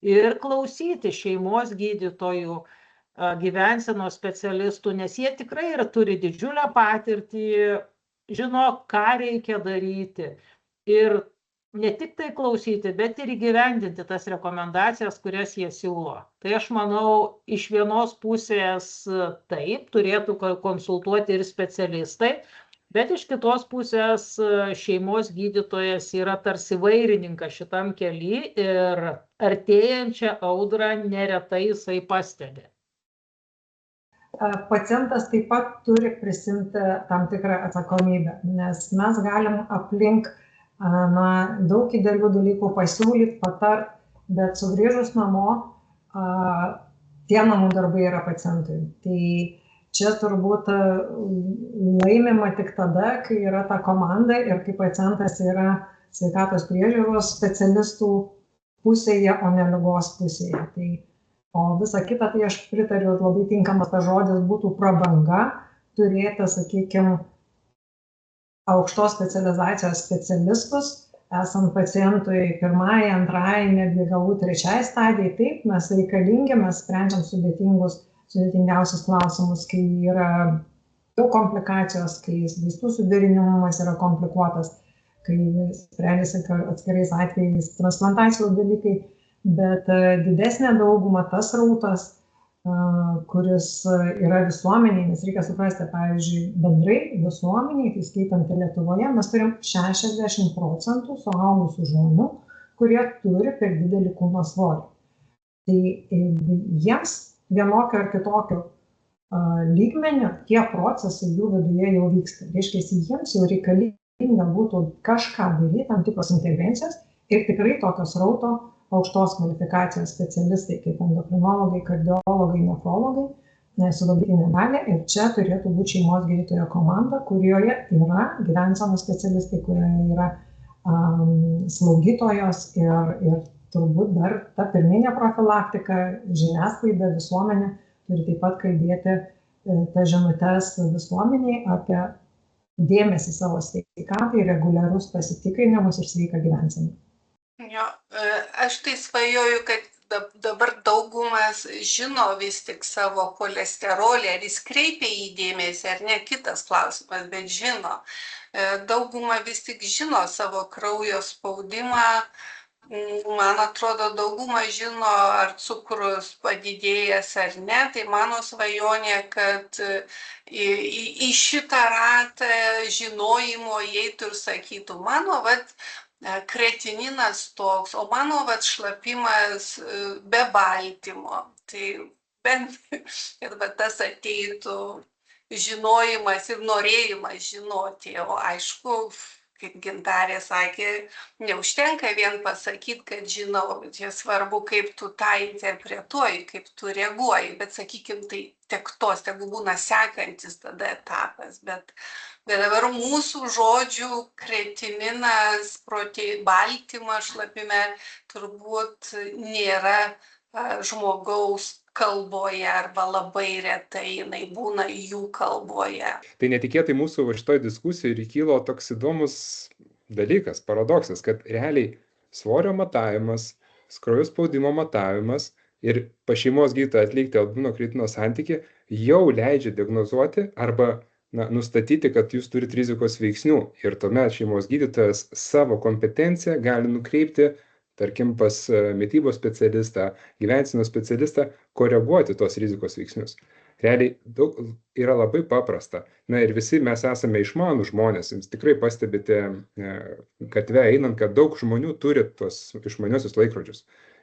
ir klausyti šeimos gydytojų, gyvensenos specialistų, nes jie tikrai turi didžiulę patirtį, žino, ką reikia daryti. Ir ne tik tai klausyti, bet ir įgyvendinti tas rekomendacijas, kurias jie siūlo. Tai aš manau, iš vienos pusės taip, turėtų konsultuoti ir specialistai, bet iš kitos pusės šeimos gydytojas yra tarsi vairininkas šitam kely ir artėjančią audrą neretai jisai pastebi. Pacientas taip pat turi prisimti tam tikrą atsakomybę, nes mes galim aplink daug idealių dalykų pasiūlyti, patart, bet sugrįžus namo, tie namų darbai yra pacientui. Tai čia turbūt laimima tik tada, kai yra ta komanda ir kai pacientas yra sveikatos priežiūros specialistų pusėje, o ne ligos pusėje. Tai, o visa kita, tai aš pritariu, labai tinkamas tas žodis būtų prabanga, turėti, sakykime, aukštos specializacijos specialistus, esant pacientui 1., 2., netgi galbūt 3. stadijai, taip, mes reikalingi, mes sprendžiam sudėtingus sudėtingiausius klausimus, kai yra daug komplikacijos, kai vaistų suderinimumas yra komplikuotas, kai sprendžiasi atskirais atvejais transplantacijos dalykai, bet didesnė dauguma tas srautas, kuris yra visuomeniai, nes reikia suprasti, pavyzdžiui, bendrai visuomeniai, tai skaitant Lietuvoje, mes turim 60% suaugusių žmonių, kurie turi per didelį kūno svorį. Tai jiems vienokio ar kitokio lygmenio tie procesai jų viduje jau vyksta. Reiškia, jiems jau reikalinga būtų kažką daryti, tam tikros intervencijos ir tikrai tokio srauto aukštos kvalifikacijos specialistai, kaip endokrinologai, kardiologai, nefrologai, suvaldyti negali ir čia turėtų būti šeimos gydytojo komanda, kurioje yra gyvensenos specialistai, kurioje yra slaugytojos ir turbūt dar ta pirminė profilaktika, žiniasklaida, visuomenė turi taip pat kalbėti tas žinutes visuomeniai apie dėmesį savo sveikatai, reguliarus pasitikrinimus ir sveiką gyvenseną. Jo, aš tai svajoju, kad dabar daugumas žino vis tik savo cholesterolį, ar jis kreipia į dėmesį, ar ne, kitas klausimas, bet žino. Dauguma vis tik žino savo kraujo spaudimą, man atrodo, dauguma žino, ar cukrus padidėjęs ar ne, tai mano svajonė, kad į šitą ratą žinojimo įeitų ir sakytų, mano, kretininas toks, o mano šlapimas be baltymo. Tai bent, kad tas ateitų žinojimas ir norėjimas žinoti. O aišku, kaip Gintarė sakė, neužtenka vien pasakyti, kad žinau, čia svarbu, kaip tu tą interpretuoji, kaip tu reaguoji, bet sakykim, tai tegu būna sekantis tada etapas, bet dabar mūsų žodžių kretininas, baltymas šlapime turbūt nėra žmogaus kalboje arba labai retai jinai būna jų kalboje. Tai netikėtai mūsų šitoj diskusijoj kilo toks įdomus dalykas, paradoksas, kad realiai svorio matavimas, kraujo spaudimo matavimas ir pas šeimos gydytoją atlikti albumino kreatinino santykį jau leidžia diagnozuoti arba nustatyti, kad jūs turite rizikos veiksnių ir tuomet šeimos gydytojas savo kompetenciją gali nukreipti, tarkim, pas mitybos specialistą, gyvensenos specialistą, koreguoti tos rizikos veiksnius. Realiai yra labai paprasta. Ir visi mes esame išmanūs žmonės, jums tikrai pastebite gatve einant, kad daug žmonių turi tos išmaniosius laikrodžius.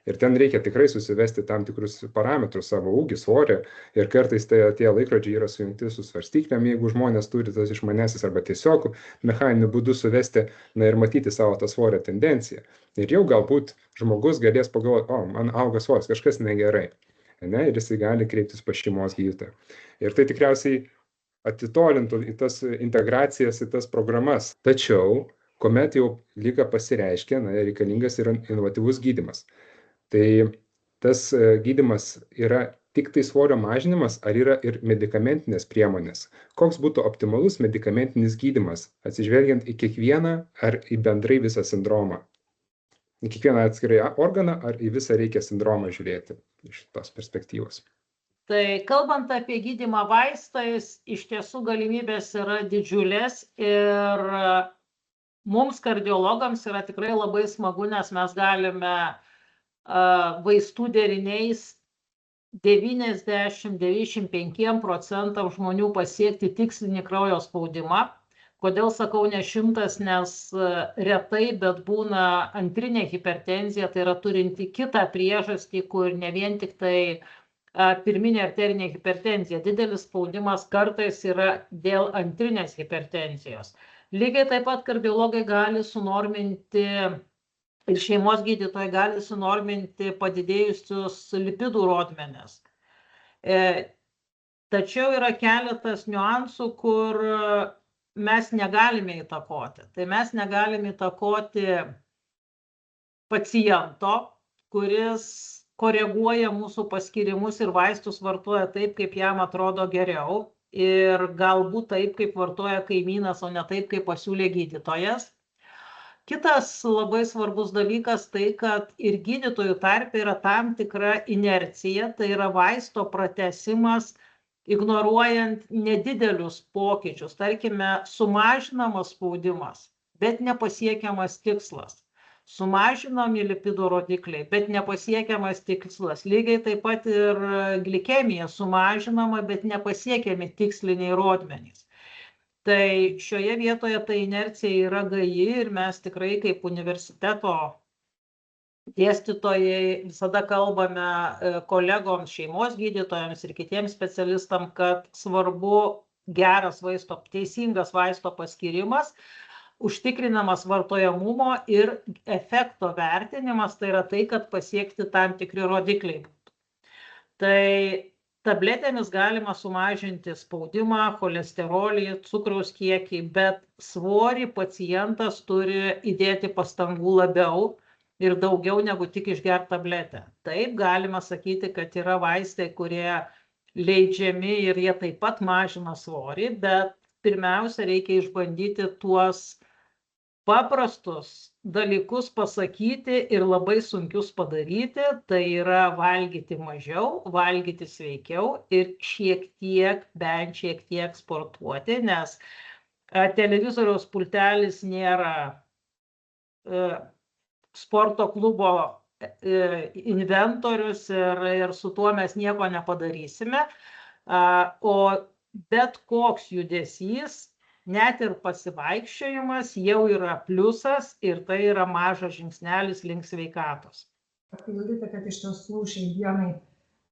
Ir ten reikia tikrai susivesti tam tikrus parametrus, savo ūgį, svorį. Ir kartais tie laikrodžiai yra sujungti su svarstyklėm, jeigu žmonės turi tas išmanesis, arba tiesiog mechaniniu būdu suvesti ir matyti savo tą svorio tendenciją. Ir jau galbūt žmogus galės pagalvoti, man auga svoris, kažkas negerai. Ir jisai gali kreiptis pas šeimos gydytoją. Ir tai tikriausiai atitolintų į tas integracijas, į tas programas. Tačiau, kuomet jau liga pasireiškia, reikalingas yra inovatyvus gydymas. Tai tas gydymas yra tik tai svorio mažinimas, ar yra ir medikamentinės priemonės? Koks būtų optimalus medikamentinis gydymas, atsižvelgiant į kiekvieną ar į bendrai visą sindromą? Į kiekvieną atskirai organą, ar į visą reikia sindromą žiūrėti iš tos perspektyvos? Tai kalbant apie gydymą vaistais, iš tiesų galimybės yra didžiulės ir mums kardiologams yra tikrai labai smagu, nes mes galime vaistų deriniais 90–95% žmonių pasiekti tikslinį kraujo spaudimą. Kodėl sakau ne 100, nes retai, bet būna antrinė hipertenzija, tai yra turinti kitą priežastį, kur ne vien tik tai pirminė arterinė hipertenzija. Didelis spaudimas kartais yra dėl antrinės hipertenzijos. Lygiai taip pat kardiologai gali sunorminti ir šeimos gydytojai gali sunorminti padidėjusius lipidų rodmenis. Tačiau yra keletas niuansų, kur mes negalime įtakoti. Tai mes negalime įtakoti paciento, kuris koreguoja mūsų paskirimus ir vaistus vartoja taip, kaip jam atrodo geriau. Ir galbūt taip, kaip vartoja kaimynas, o ne taip, kaip pasiūlė gydytojas. Kitas labai svarbus dalykas tai, kad ir gydytojų tarpe yra tam tikra inercija, tai yra vaisto pratęsimas, ignoruojant nedidelius pokyčius. Tarkime, sumažinamas spaudimas, bet nepasiekiamas tikslas. Sumažinami lipidų rodikliai, bet nepasiekiamas tikslas. Lygiai taip pat ir glikemija sumažinama, bet nepasiekiami tiksliniai rodmenys. Tai šioje vietoje ta inercija yra gaji ir mes tikrai kaip universiteto dėstytojai visada kalbame kolegoms, šeimos gydytojams ir kitiems specialistams, kad svarbu geras teisingas vaisto paskirimas, užtikrinamas vartojamumo ir efekto vertinimas, tai yra tai, kad pasiekti tam tikri rodikliai. Tai tabletėmis galima sumažinti spaudimą, cholesterolį, cukraus kiekį, bet svorį pacientas turi įdėti pastangų labiau ir daugiau negu tik išgerti tabletę. Taip, galima sakyti, kad yra vaistai, kurie leidžiami ir jie taip pat mažina svorį, bet pirmiausia, reikia išbandyti tuos paprastus dalykus pasakyti ir labai sunkius padaryti, tai yra valgyti mažiau, valgyti sveikiau ir bent šiek tiek sportuoti, nes televizoriaus pultelis nėra sporto klubo inventorius ir su tuo mes nieko nepadarysime, o bet koks judesys, net ir pasivaikščiojimas jau yra pliusas ir tai yra mažas žingsnelis link sveikatos. Papildyti, kad iš tiesų šiai dienai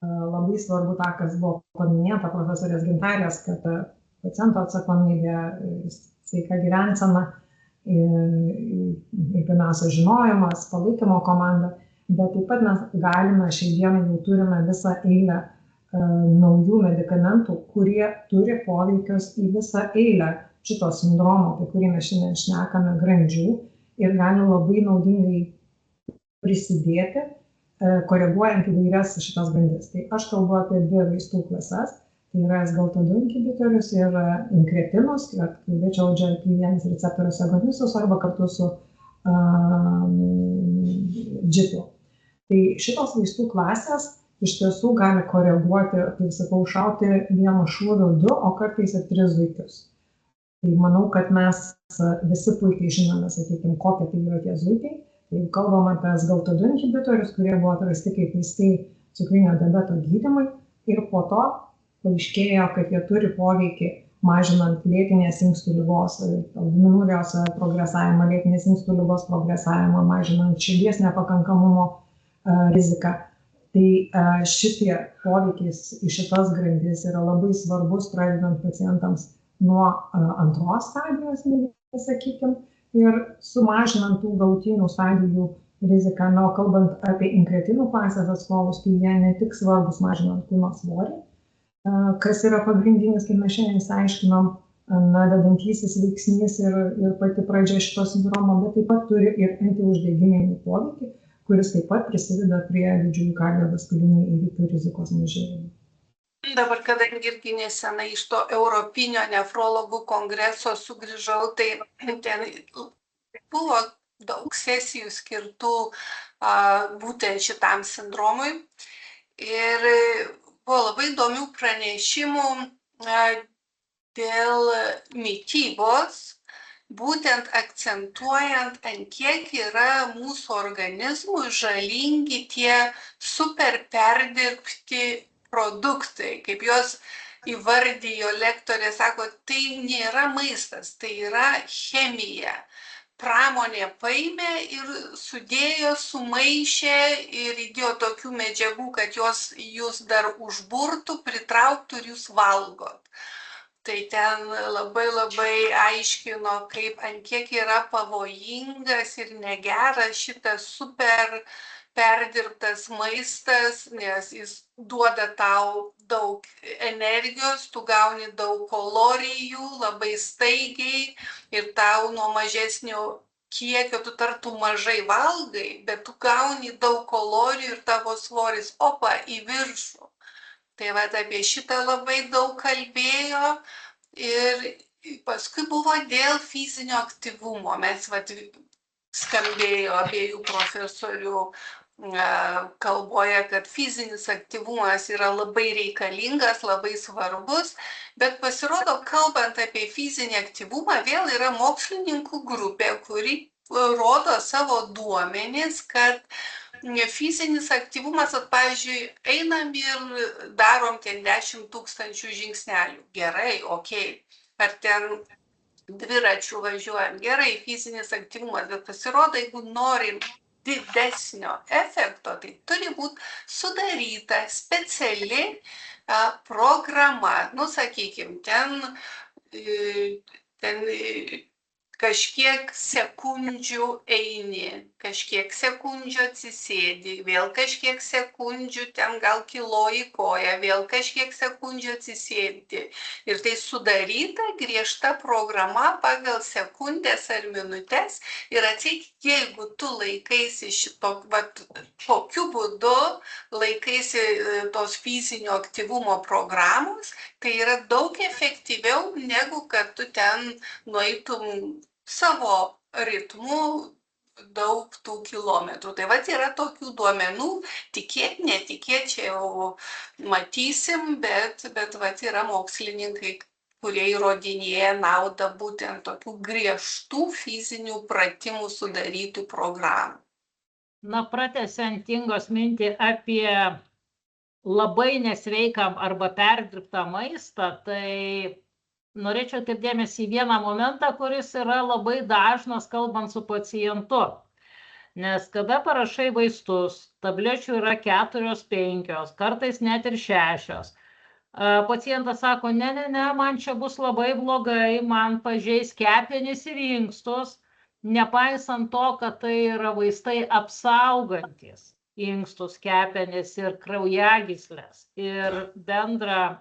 labai svarbu tą, kas buvo paminėta profesorės Gintarės, kad paciento atsakomybė, sveika gyvensena ir pirmiausia žinojimas, palaikymo komanda, bet taip pat mes galime šiai dienai jau turime visą eilę naujų medikamentų, kurie turi poveikius į visą eilę šito sindromo, apie kurį mes šiandien šnekame, grandžių ir gali labai naudingai prisidėti, koreguojant įvairias šitas grandis. Tai aš kalbu apie dvi vaistų klases, tai yra SGLT2 inhibitorius ir inkretinus, tai kalbėčiau GLP-1 receptorius agonistus arba kartu su GIP-u. Tai šitos vaistų klasės iš tiesų gali koreguoti, kaip sakau, šauti vienu šūviu 2, o kartais ir 3 zuikius. Tai manau, kad mes visi puikiai žinome, sakykime, kokie tai yra tie zuikiai. Tai kalbam apie SGLT2 inhibitorius, kurie buvo atrasti kaip vaistai cukrinio diabeto gydymui ir po to paaiškėjo, kad jie turi poveikį mažinant lėtinės inkstų ligos, albuminurijos progresavimą, lėtinės inkstų ligos progresavimą, mažinant širdies nepakankamumo riziką. Tai šitie poveikiais į šitas grandis yra labai svarbus, pradedant pacientams nuo antros stadijos, sakykime, ir sumažinant tų galutinių stadijų riziką. O kalbant apie inkretinų klasės atstovus, tai jie ne tik svarbus mažinant kūno svorį, kas yra pagrindinis, kaip mes šiandien išsiaiškinom, vedantysis veiksnys ir pati pradžia šito sindromo, bet taip pat turi ir antiuždegiminį poveikį, kuris taip pat prisideda prie didžiųjų kardiovaskulinių įvykių rizikos mažėjimo. Dabar, kadangi irgi nesenai iš to Europinio nefrologų kongreso sugrįžau, tai ten buvo daug sesijų skirtų būtent šitam sindromui. Ir buvo labai įdomių pranešimų dėl mitybos, būtent akcentuojant, ant kiek yra mūsų organizmui žalingi tie super perdirbti produktai, kaip jos įvardijo lektorė, sako, tai nėra maistas, tai yra chemija. Pramonė paėmė ir sudėjo, sumaišė ir įdėjo tokių medžiagų, kad jos jūs dar užburtų, pritrauktų ir jūs valgot. Tai ten labai aiškino, kaip ant kiek yra pavojingas ir negeras šitas super perdirbtas maistas, nes jis duoda tau daug energijos, tu gauni daug kalorijų labai staigiai ir tau nuo mažesnio kiekio tu tartum mažai valgai, bet tu gauni daug kalorijų ir tavo svoris į viršų. Tai vat apie šitą labai daug kalbėjo ir paskui buvo dėl fizinio aktyvumo. Mes skambėjo abiejų profesorių kalboje, kad fizinis aktyvumas yra labai reikalingas, labai svarbus, bet pasirodo, kalbant apie fizinį aktyvumą, vėl yra mokslininkų grupė, kuri rodo savo duomenis, kad fizinis aktyvumas, pavyzdžiui, einam ir darom ten 10 000 žingsnelių. Gerai, okei. Ar ten dviračių važiuojam. Gerai, fizinis aktyvumas, bet pasirodo, jeigu norim didesnio efekto, tai turi būti sudaryta speciali programa. Nu, sakykime, ten kažkiek sekundžių eini, kažkiek sekundžių atsisėdi, vėl kažkiek sekundžių ten gal kiloji koja, vėl kažkiek sekundžių atsisėdi. Ir tai sudaryta griežta programa pagal sekundės ar minutės. Ir atseit, jeigu tu laikaisi tokiu būdu, laikaisi tos fizinio aktyvumo programos, tai yra daug efektyviau, negu kad tu ten nueitum savo ritmu daug tų kilometrų. Tai yra tokių duomenų, tikėt, netikėt, čia jau matysim, bet yra mokslininkai, kurie įrodinėja naudą būtent tokių griežtų fizinių pratimų sudarytų programų. Na, pratęsiant Ingos mintį apie labai nesveiką arba perdirbtą maistą, tai norėčiau taip dėmesį į vieną momentą, kuris yra labai dažnas kalbant su pacientu. Nes kada parašai vaistus, tablečių yra 4-5, kartais net ir 6. Pacientas sako, ne, man čia bus labai blogai, man pažeis kepenis ir inkstus, nepaisant to, kad tai yra vaistai apsaugantis inkstus, kepenis ir kraujagyslės ir bendrus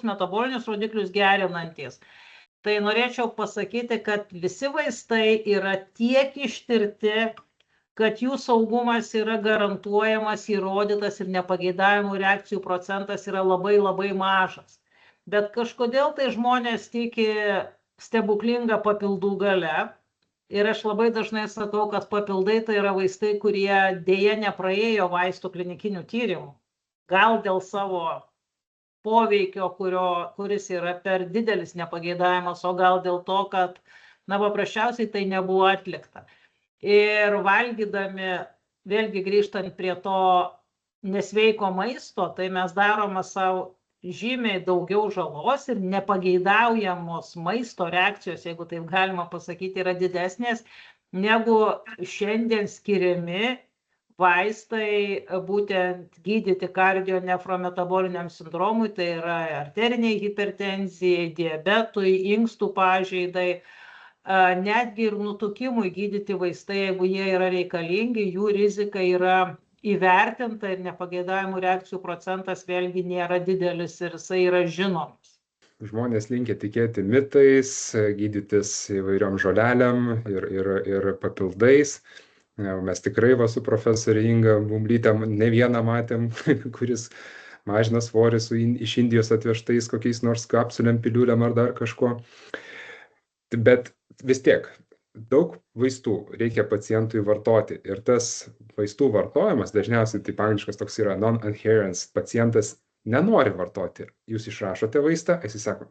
metabolinius rodiklius gerinantis. Tai norėčiau pasakyti, kad visi vaistai yra tiek ištirti, kad jų saugumas yra garantuojamas, įrodytas ir nepageidavimų reakcijų procentas yra labai labai mažas. Bet kažkodėl tai žmonės tiki stebuklingą papildų galia. Ir aš labai dažnai sakau, kad papildai tai yra vaistai, kurie dėja nepraėjo vaistų klinikinių tyrimų. Gal dėl savo poveikio, kuris yra per didelis nepageidavimas, o gal dėl to, kad paprasčiausiai tai nebuvo atlikta. Ir valgydami, vėlgi grįžtant prie to nesveiko maisto, tai mes darome savo žymiai daugiau žalos ir nepageidaujamos maisto reakcijos, jeigu taip galima pasakyti, yra didesnės, negu šiandien skiriami vaistai būtent gydyti kardionefrometaboliniam sindromui, tai yra arteriniai hipertenzijai, diabetui, inkstų pažeidai, netgi ir nutukimui gydyti vaistai, jeigu jie yra reikalingi, jų rizika yra įvertinta ir nepageidavimų reakcijų procentas vėlgi nėra didelis ir jisai yra žinomas. Žmonės linkia tikėti mitais, gydytis įvairiom žolelėm ir papildais. Mes tikrai su profesorė Inga Bumblytė ne vieną matėm, kuris mažina svorį su iš Indijos atvežtais kokiais nors kapsulėm, piliulėm ar dar kažko. Bet vis tiek daug vaistų reikia pacientui vartoti ir tas vaistų vartojimas, dažniausiai taip angliškas toks yra non-adherence, pacientas nenori vartoti. Jūs išrašote vaistą, jis sako,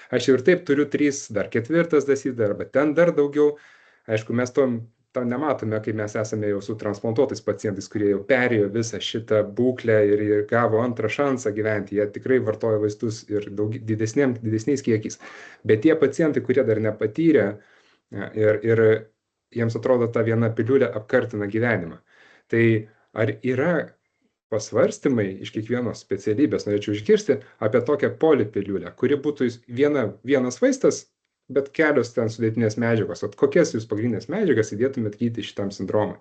aš jau ir taip turiu 3, dar 4 dasidai, arba ten dar daugiau. Aišku, mes to nematome, kai mes esame jau su transplantuotais pacientais, kurie jau perėjo visą šitą būklę ir gavo antrą šansą gyventi. Jie tikrai vartoja vaistus ir didesniais kiekiais. Bet tie pacientai, kurie dar nepatyrė ir jiems atrodo ta viena piliulė apkartina gyvenimą. Tai ar yra pasvarstymai iš kiekvienos specialybės, norėčiau išgirsti, apie tokią polipiliulę, kuri būtų vienas vaistas, bet kelios ten sudėtinės medžiagos. O kokias jūs pagrindinės medžiagas įdėtumėt gydyti šitam sindromui?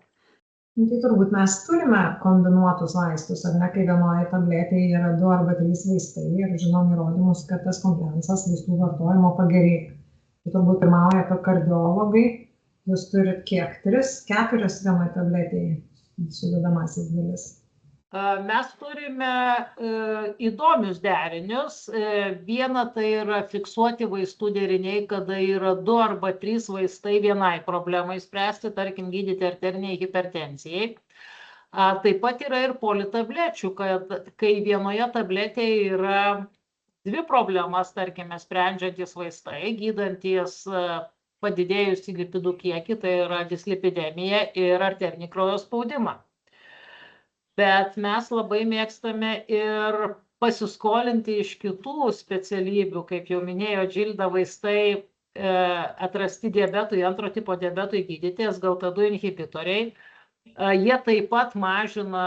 Tai turbūt mes turime kombinuotus vaistus, ar ne, kai vienoje tabletėje yra 2 arba 3 vaistai ir žinom įrodymus, kad tas kompleksas vaistų vartojimo pagerėja. Tai turbūt pirmauja apie kardiologai, jūs turit kiek? 3-4 vienoje tabletėje sudedamasis dalis. Mes turime įdomius derinius. Viena tai yra fiksuoti vaistų deriniai, kada yra 2 arba 3 vaistai vienai problemai spręsti, tarkim, gydyti arteriniai hipertenzijai. Taip pat yra ir politablečių, kai vienoje tabletėje yra 2 problemas, tarkime, sprendžiantys vaistai, gydantis padidėjusį lipidų kiekį, tai yra dislipidemiją ir arterinį kraujo spaudimą. Bet mes labai mėgstame ir pasiskolinti iš kitų specialybių, kaip jau minėjo Džilda, vaistai atrasti diabetui, antro tipo diabetui gydyti, SGLT2 inhibitoriai. Jie taip pat mažina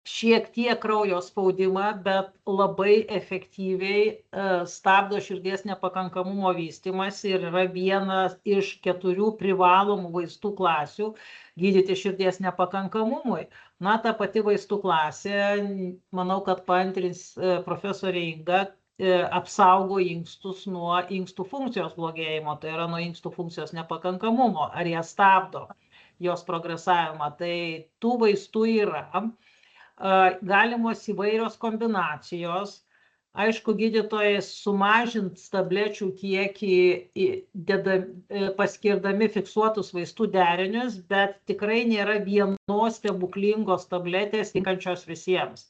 šiek tiek kraujo spaudimą, bet labai efektyviai stabdo širdies nepakankamumo vystymąsi ir yra vienas iš 4 privalomų vaistų klasių gydyti širdies nepakankamumui. Na, ta pati vaistų klasė, manau, kad paantrins profesorė Inga, apsaugo inkstus nuo inkstų funkcijos blogėjimo, tai yra nuo inkstų funkcijos nepakankamumo, ar jie stabdo jos progresavimą. Tai tų vaistų yra. Galimos įvairios kombinacijos. Aišku, gydytojai sumažins tablečių kiekį paskirdami fiksuotus vaistų derinius, bet tikrai nėra vienos stebuklingos tabletės tinkančios visiems.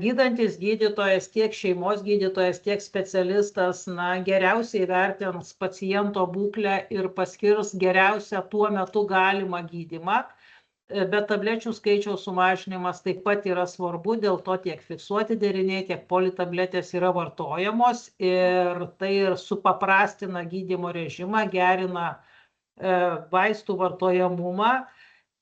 Gydantis gydytojas, tiek šeimos gydytojas, tiek specialistas, geriausiai vertins paciento būklę ir paskirs geriausią tuo metu galimą gydymą. Bet tablečių skaičiaus sumažinimas taip pat yra svarbu, dėl to tiek fiksuoti deriniai, tiek politabletės yra vartojamos ir tai ir supaprastina gydymo režimą, gerina vaistų vartojamumą.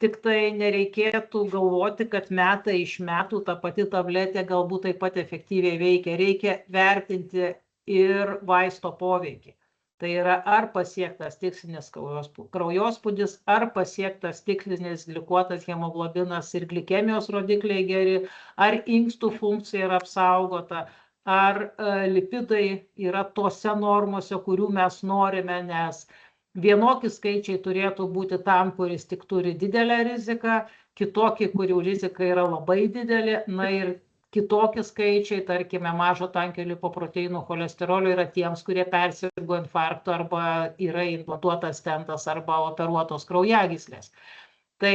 Tik tai nereikėtų galvoti, kad metai iš metų ta pati tabletė galbūt taip pat efektyviai veikia. Reikia vertinti ir vaisto poveikį. Tai yra ar pasiektas tikslinis kraujospūdis, ar pasiektas tikslinis glikuotas hemoglobinas ir glikemijos rodikliai geri, ar inkstų funkcija yra apsaugota, ar lipidai yra tose normose, kurių mes norime, nes vienokie skaičiai turėtų būti tam, kuris tik turi didelę riziką, kitokie, kurių rizika yra labai didelė, ir kitokie skaičiai, tarkime, mažo tankio lipoproteinų cholesterolio yra tiems, kurie persirgo infarktu arba yra implantuotas stentas arba operuotos kraujagyslės. Tai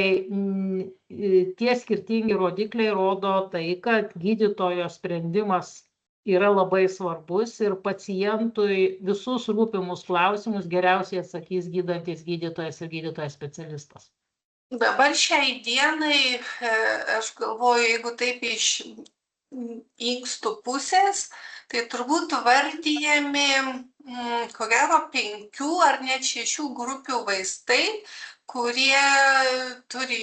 tie skirtingi rodikliai rodo tai, kad gydytojo sprendimas yra labai svarbus ir pacientui visus rūpimus klausimus geriausiai atsakys gydantis gydytojas ir gydytojas specialistas. Dabar šiai dienai, aš galvoju, jeigu taip iš inkstų pusės, tai turbūt vardijami ko gero 5 ar net 6 grupių vaistai, kurie turi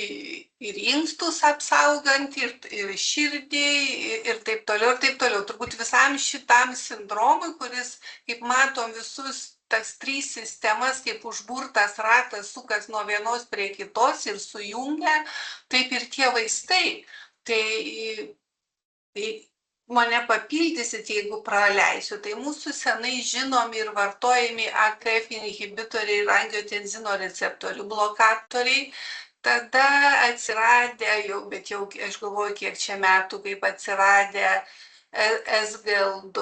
ir inkstus apsaugant, ir širdį, ir taip toliau, ir taip toliau. Turbūt visam šitam sindromui, kuris, kaip matom, visus tas 3 sistemas, kaip užburtas ratas, sukas nuo vienos prie kitos ir sujungia, taip ir tie vaistai. Tai mane papildysit, jeigu praleisiu. Tai mūsų senai žinomi ir vartojami AKF inhibitoriai ir angiotenzino receptorių blokatoriai. Tada atsiradę bet jau aš galvoju, kiek čia metų, kaip atsiradę SGL2,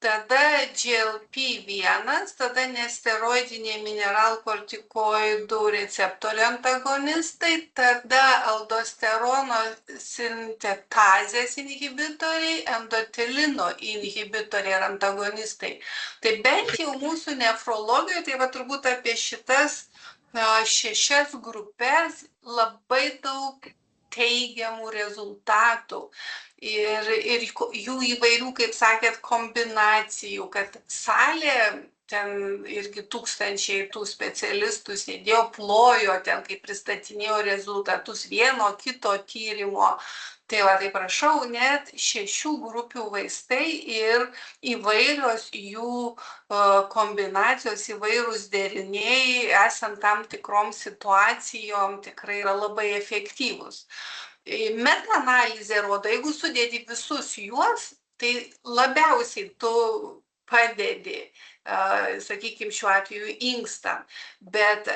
tada GLP-1, tada nesteroidiniai mineralkortikoidų receptorių antagonistai, tada aldosterono sintetazės inhibitoriai, endotelino inhibitoriai ir antagonistai. Tai bent jau mūsų nefrologijoje, tai va turbūt apie šitas 6 grupės labai daug teigiamų rezultatų. Ir jų įvairių, kaip sakėt, kombinacijų, kad salė, ten irgi tūkstančiai tų specialistų sėdėjo, plojo ten, kai pristatinėjo rezultatus vieno kito tyrimo. Tai va, tai prašau, net 6 grupių vaistai ir įvairios jų kombinacijos, įvairūs deriniai, esant tam tikrom situacijom, tikrai yra labai efektyvūs. Metaanalizė rodo, jeigu sudėti visus juos, tai labiausiai tu padedi sakykime, šiuo atveju inkstam. Bet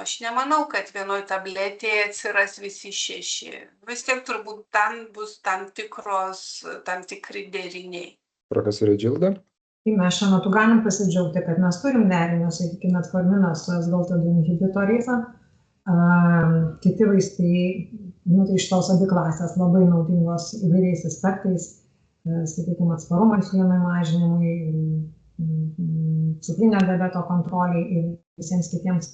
aš nemanau, kad vienoj tabletėje atsiras visi 6. Vis tiek turbūt ten bus tam tikri deriniai. Profesorė Džilda? Tai mes šiuo metu galim pasidžiaugti, kad mes turim derinį, sakykime, metforminą su SGLT2 inhibitoriais. Kiti vaistai, tai iš tos abi klasės labai naudingos įvairiais aspektais, sakykime, atsparumo insulinui mažinimui, cukrinio diabeto kontroliai ir visiems kitiems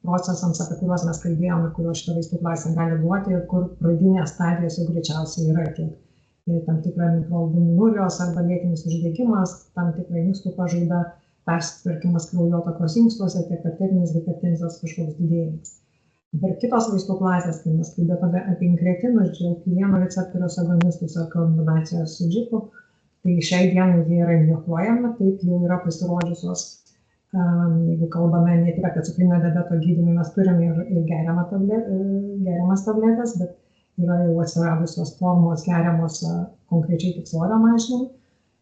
procesams, apie kuriuos mes kalbėjom ir kuriuos šitą vaistų klasę gali duoti ir kur pradinės stadijos jau greičiausiai yra tiek tam tikra mikroalbuminurijos arba lėtinis uždegimas, tam tikra inkstų pažaida, persitvarkymas kraujotakos inkstuose, tiek arterinės hipertenzijos kažkoks didėjimas. Per kitos vaistų klasės, kai mes kalbėtume apie inkretinus, GLP-1 receptoriaus agonistus ar kombinacijas su GIP-u, tai šiai dienai jie yra injekuojami, taip jau yra pasirodžiusios, jeigu kalbame ne tik apie cukrinio diabeto gydymą, mes turime ir geriamas tabletės, bet yra jau atsiradusios formos geriamos konkrečiai tik svorio mažinimui.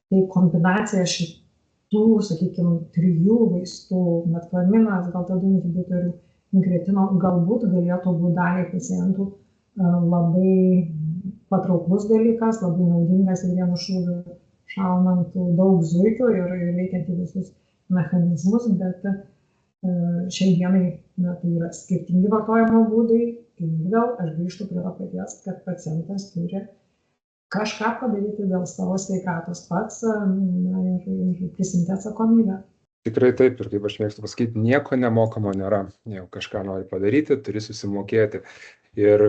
Tai kombinacija šitų, sakykime, 3 vaistų, metforminas, SGLT2 inhibitorių, inkretino, galbūt galėtų būti daliai pacientų labai patrauklus dalykas, labai naudingas ir vienu šūviu šaunant daug zuikių ir veikiant į visus mechanizmus, bet šiai dienai tai yra skirtingi vartojimo būdai. Ir vėl aš grįžtu prie to paties, kad pacientas turi kažką padaryti dėl savo sveikatos pats ir prisimti atsakomybę. Tikrai taip, ir kaip aš mėgstu pasakyti, nieko nemokamo nėra. Jeigu kažką nori padaryti, turi susimokėti. Ir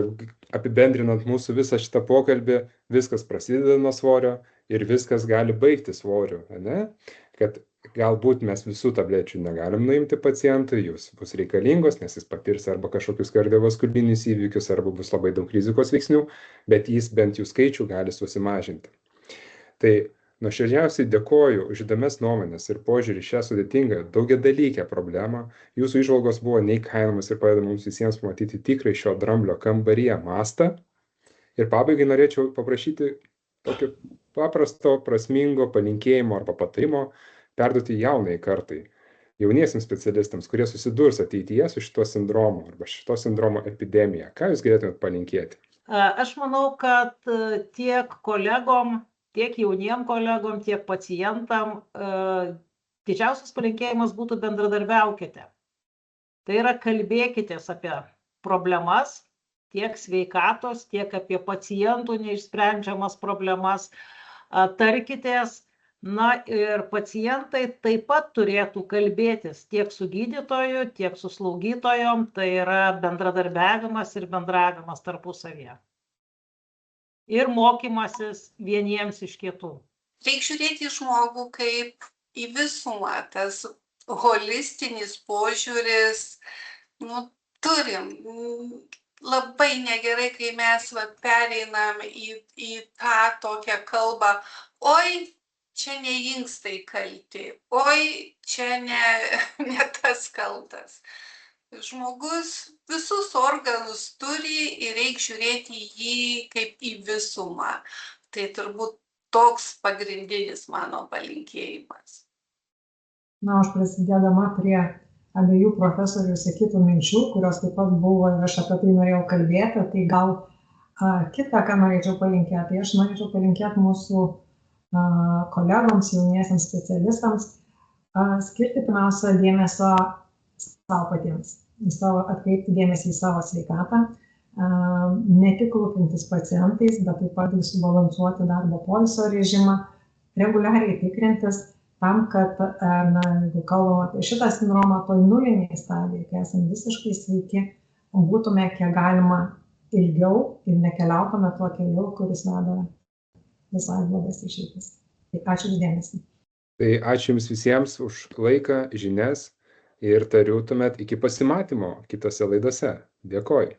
apibendrinant mūsų visą šitą pokalbį, viskas prasideda nuo svorio ir viskas gali baigti svoriu, ne? Kad galbūt mes visų tablečių negalim nuimti pacientui, jūs bus reikalingos, nes jis patirs arba kažkokius kardiovaskulinius įvykius, arba bus labai daug rizikos veiksnių, bet jis bent jų skaičių gali susimažinti. Tai nuoširdžiausiai dėkoju už įdomias nuomonės ir požiūrį šią sudėtingą daugiadalykę problemą. Jūsų įžvalgos buvo neįkainomas ir padeda mums visiems pamatyti tikrai šio dramblio kambaryje mastą. Ir pabaigai norėčiau paprašyti tokio paprasto, prasmingo palinkėjimo arba patarimo perduoti jaunai kartai, jauniesiams specialistams, kurie susidurs ateityje su šito sindromu arba šito sindromo epidemija. Ką jūs galėtumėt palinkėti? Aš manau, kad tiek kolegom, tiek jauniem kolegom, tiek pacientam didžiausias palinkėjimas būtų bendradarbiaukite. Tai yra kalbėkitės apie problemas, tiek sveikatos, tiek apie pacientų neišsprendžiamas problemas, tarkitės. Na ir pacientai taip pat turėtų kalbėtis tiek su gydytoju, tiek su slaugytojom, tai yra bendradarbiavimas ir bendravimas tarpusavyje. Ir mokymasis vieniems iš kitų. Reikia žiūrėti į žmogų kaip į visumą, tas holistinis požiūris, turim. Labai negerai, kai mes pereinam į tą tokią kalbą, oi, čia ne inkstai kalti, oi, čia ne tas kaltas. Žmogus visus organus turi ir reikia žiūrėti į jį kaip į visumą. Tai turbūt toks pagrindinis mano palinkėjimas. Aš prisidėdama prie abiejų profesorių sakytų minčių, kurios taip pat buvo ir aš apie tai norėjau kalbėti, tai gal kitą, ką norėčiau palinkėti, aš norėčiau palinkėti mūsų kolegoms, jauniesiams specialistams, skirti pirmiausia dėmesio savo patiems, atkreipti dėmesį į savo sveikatą, ne tik rūpintis pacientais, bet taip pat subalansuoti darbo poilsio režimą, reguliariai tikrintis tam, kad, jeigu kalbam apie šitą sindromą, toj nulinėje stadijoje, kai esame visiškai sveiki, būtume kiek galima ilgiau ir nekeliautume tuo keliu, kuris veda visai blogas išeitis. Tai ačiū už dėmesį. Tai ačiū jums visiems už laiką, žinias ir tariu tuomet iki pasimatymo kitose laidose. Dėkoju.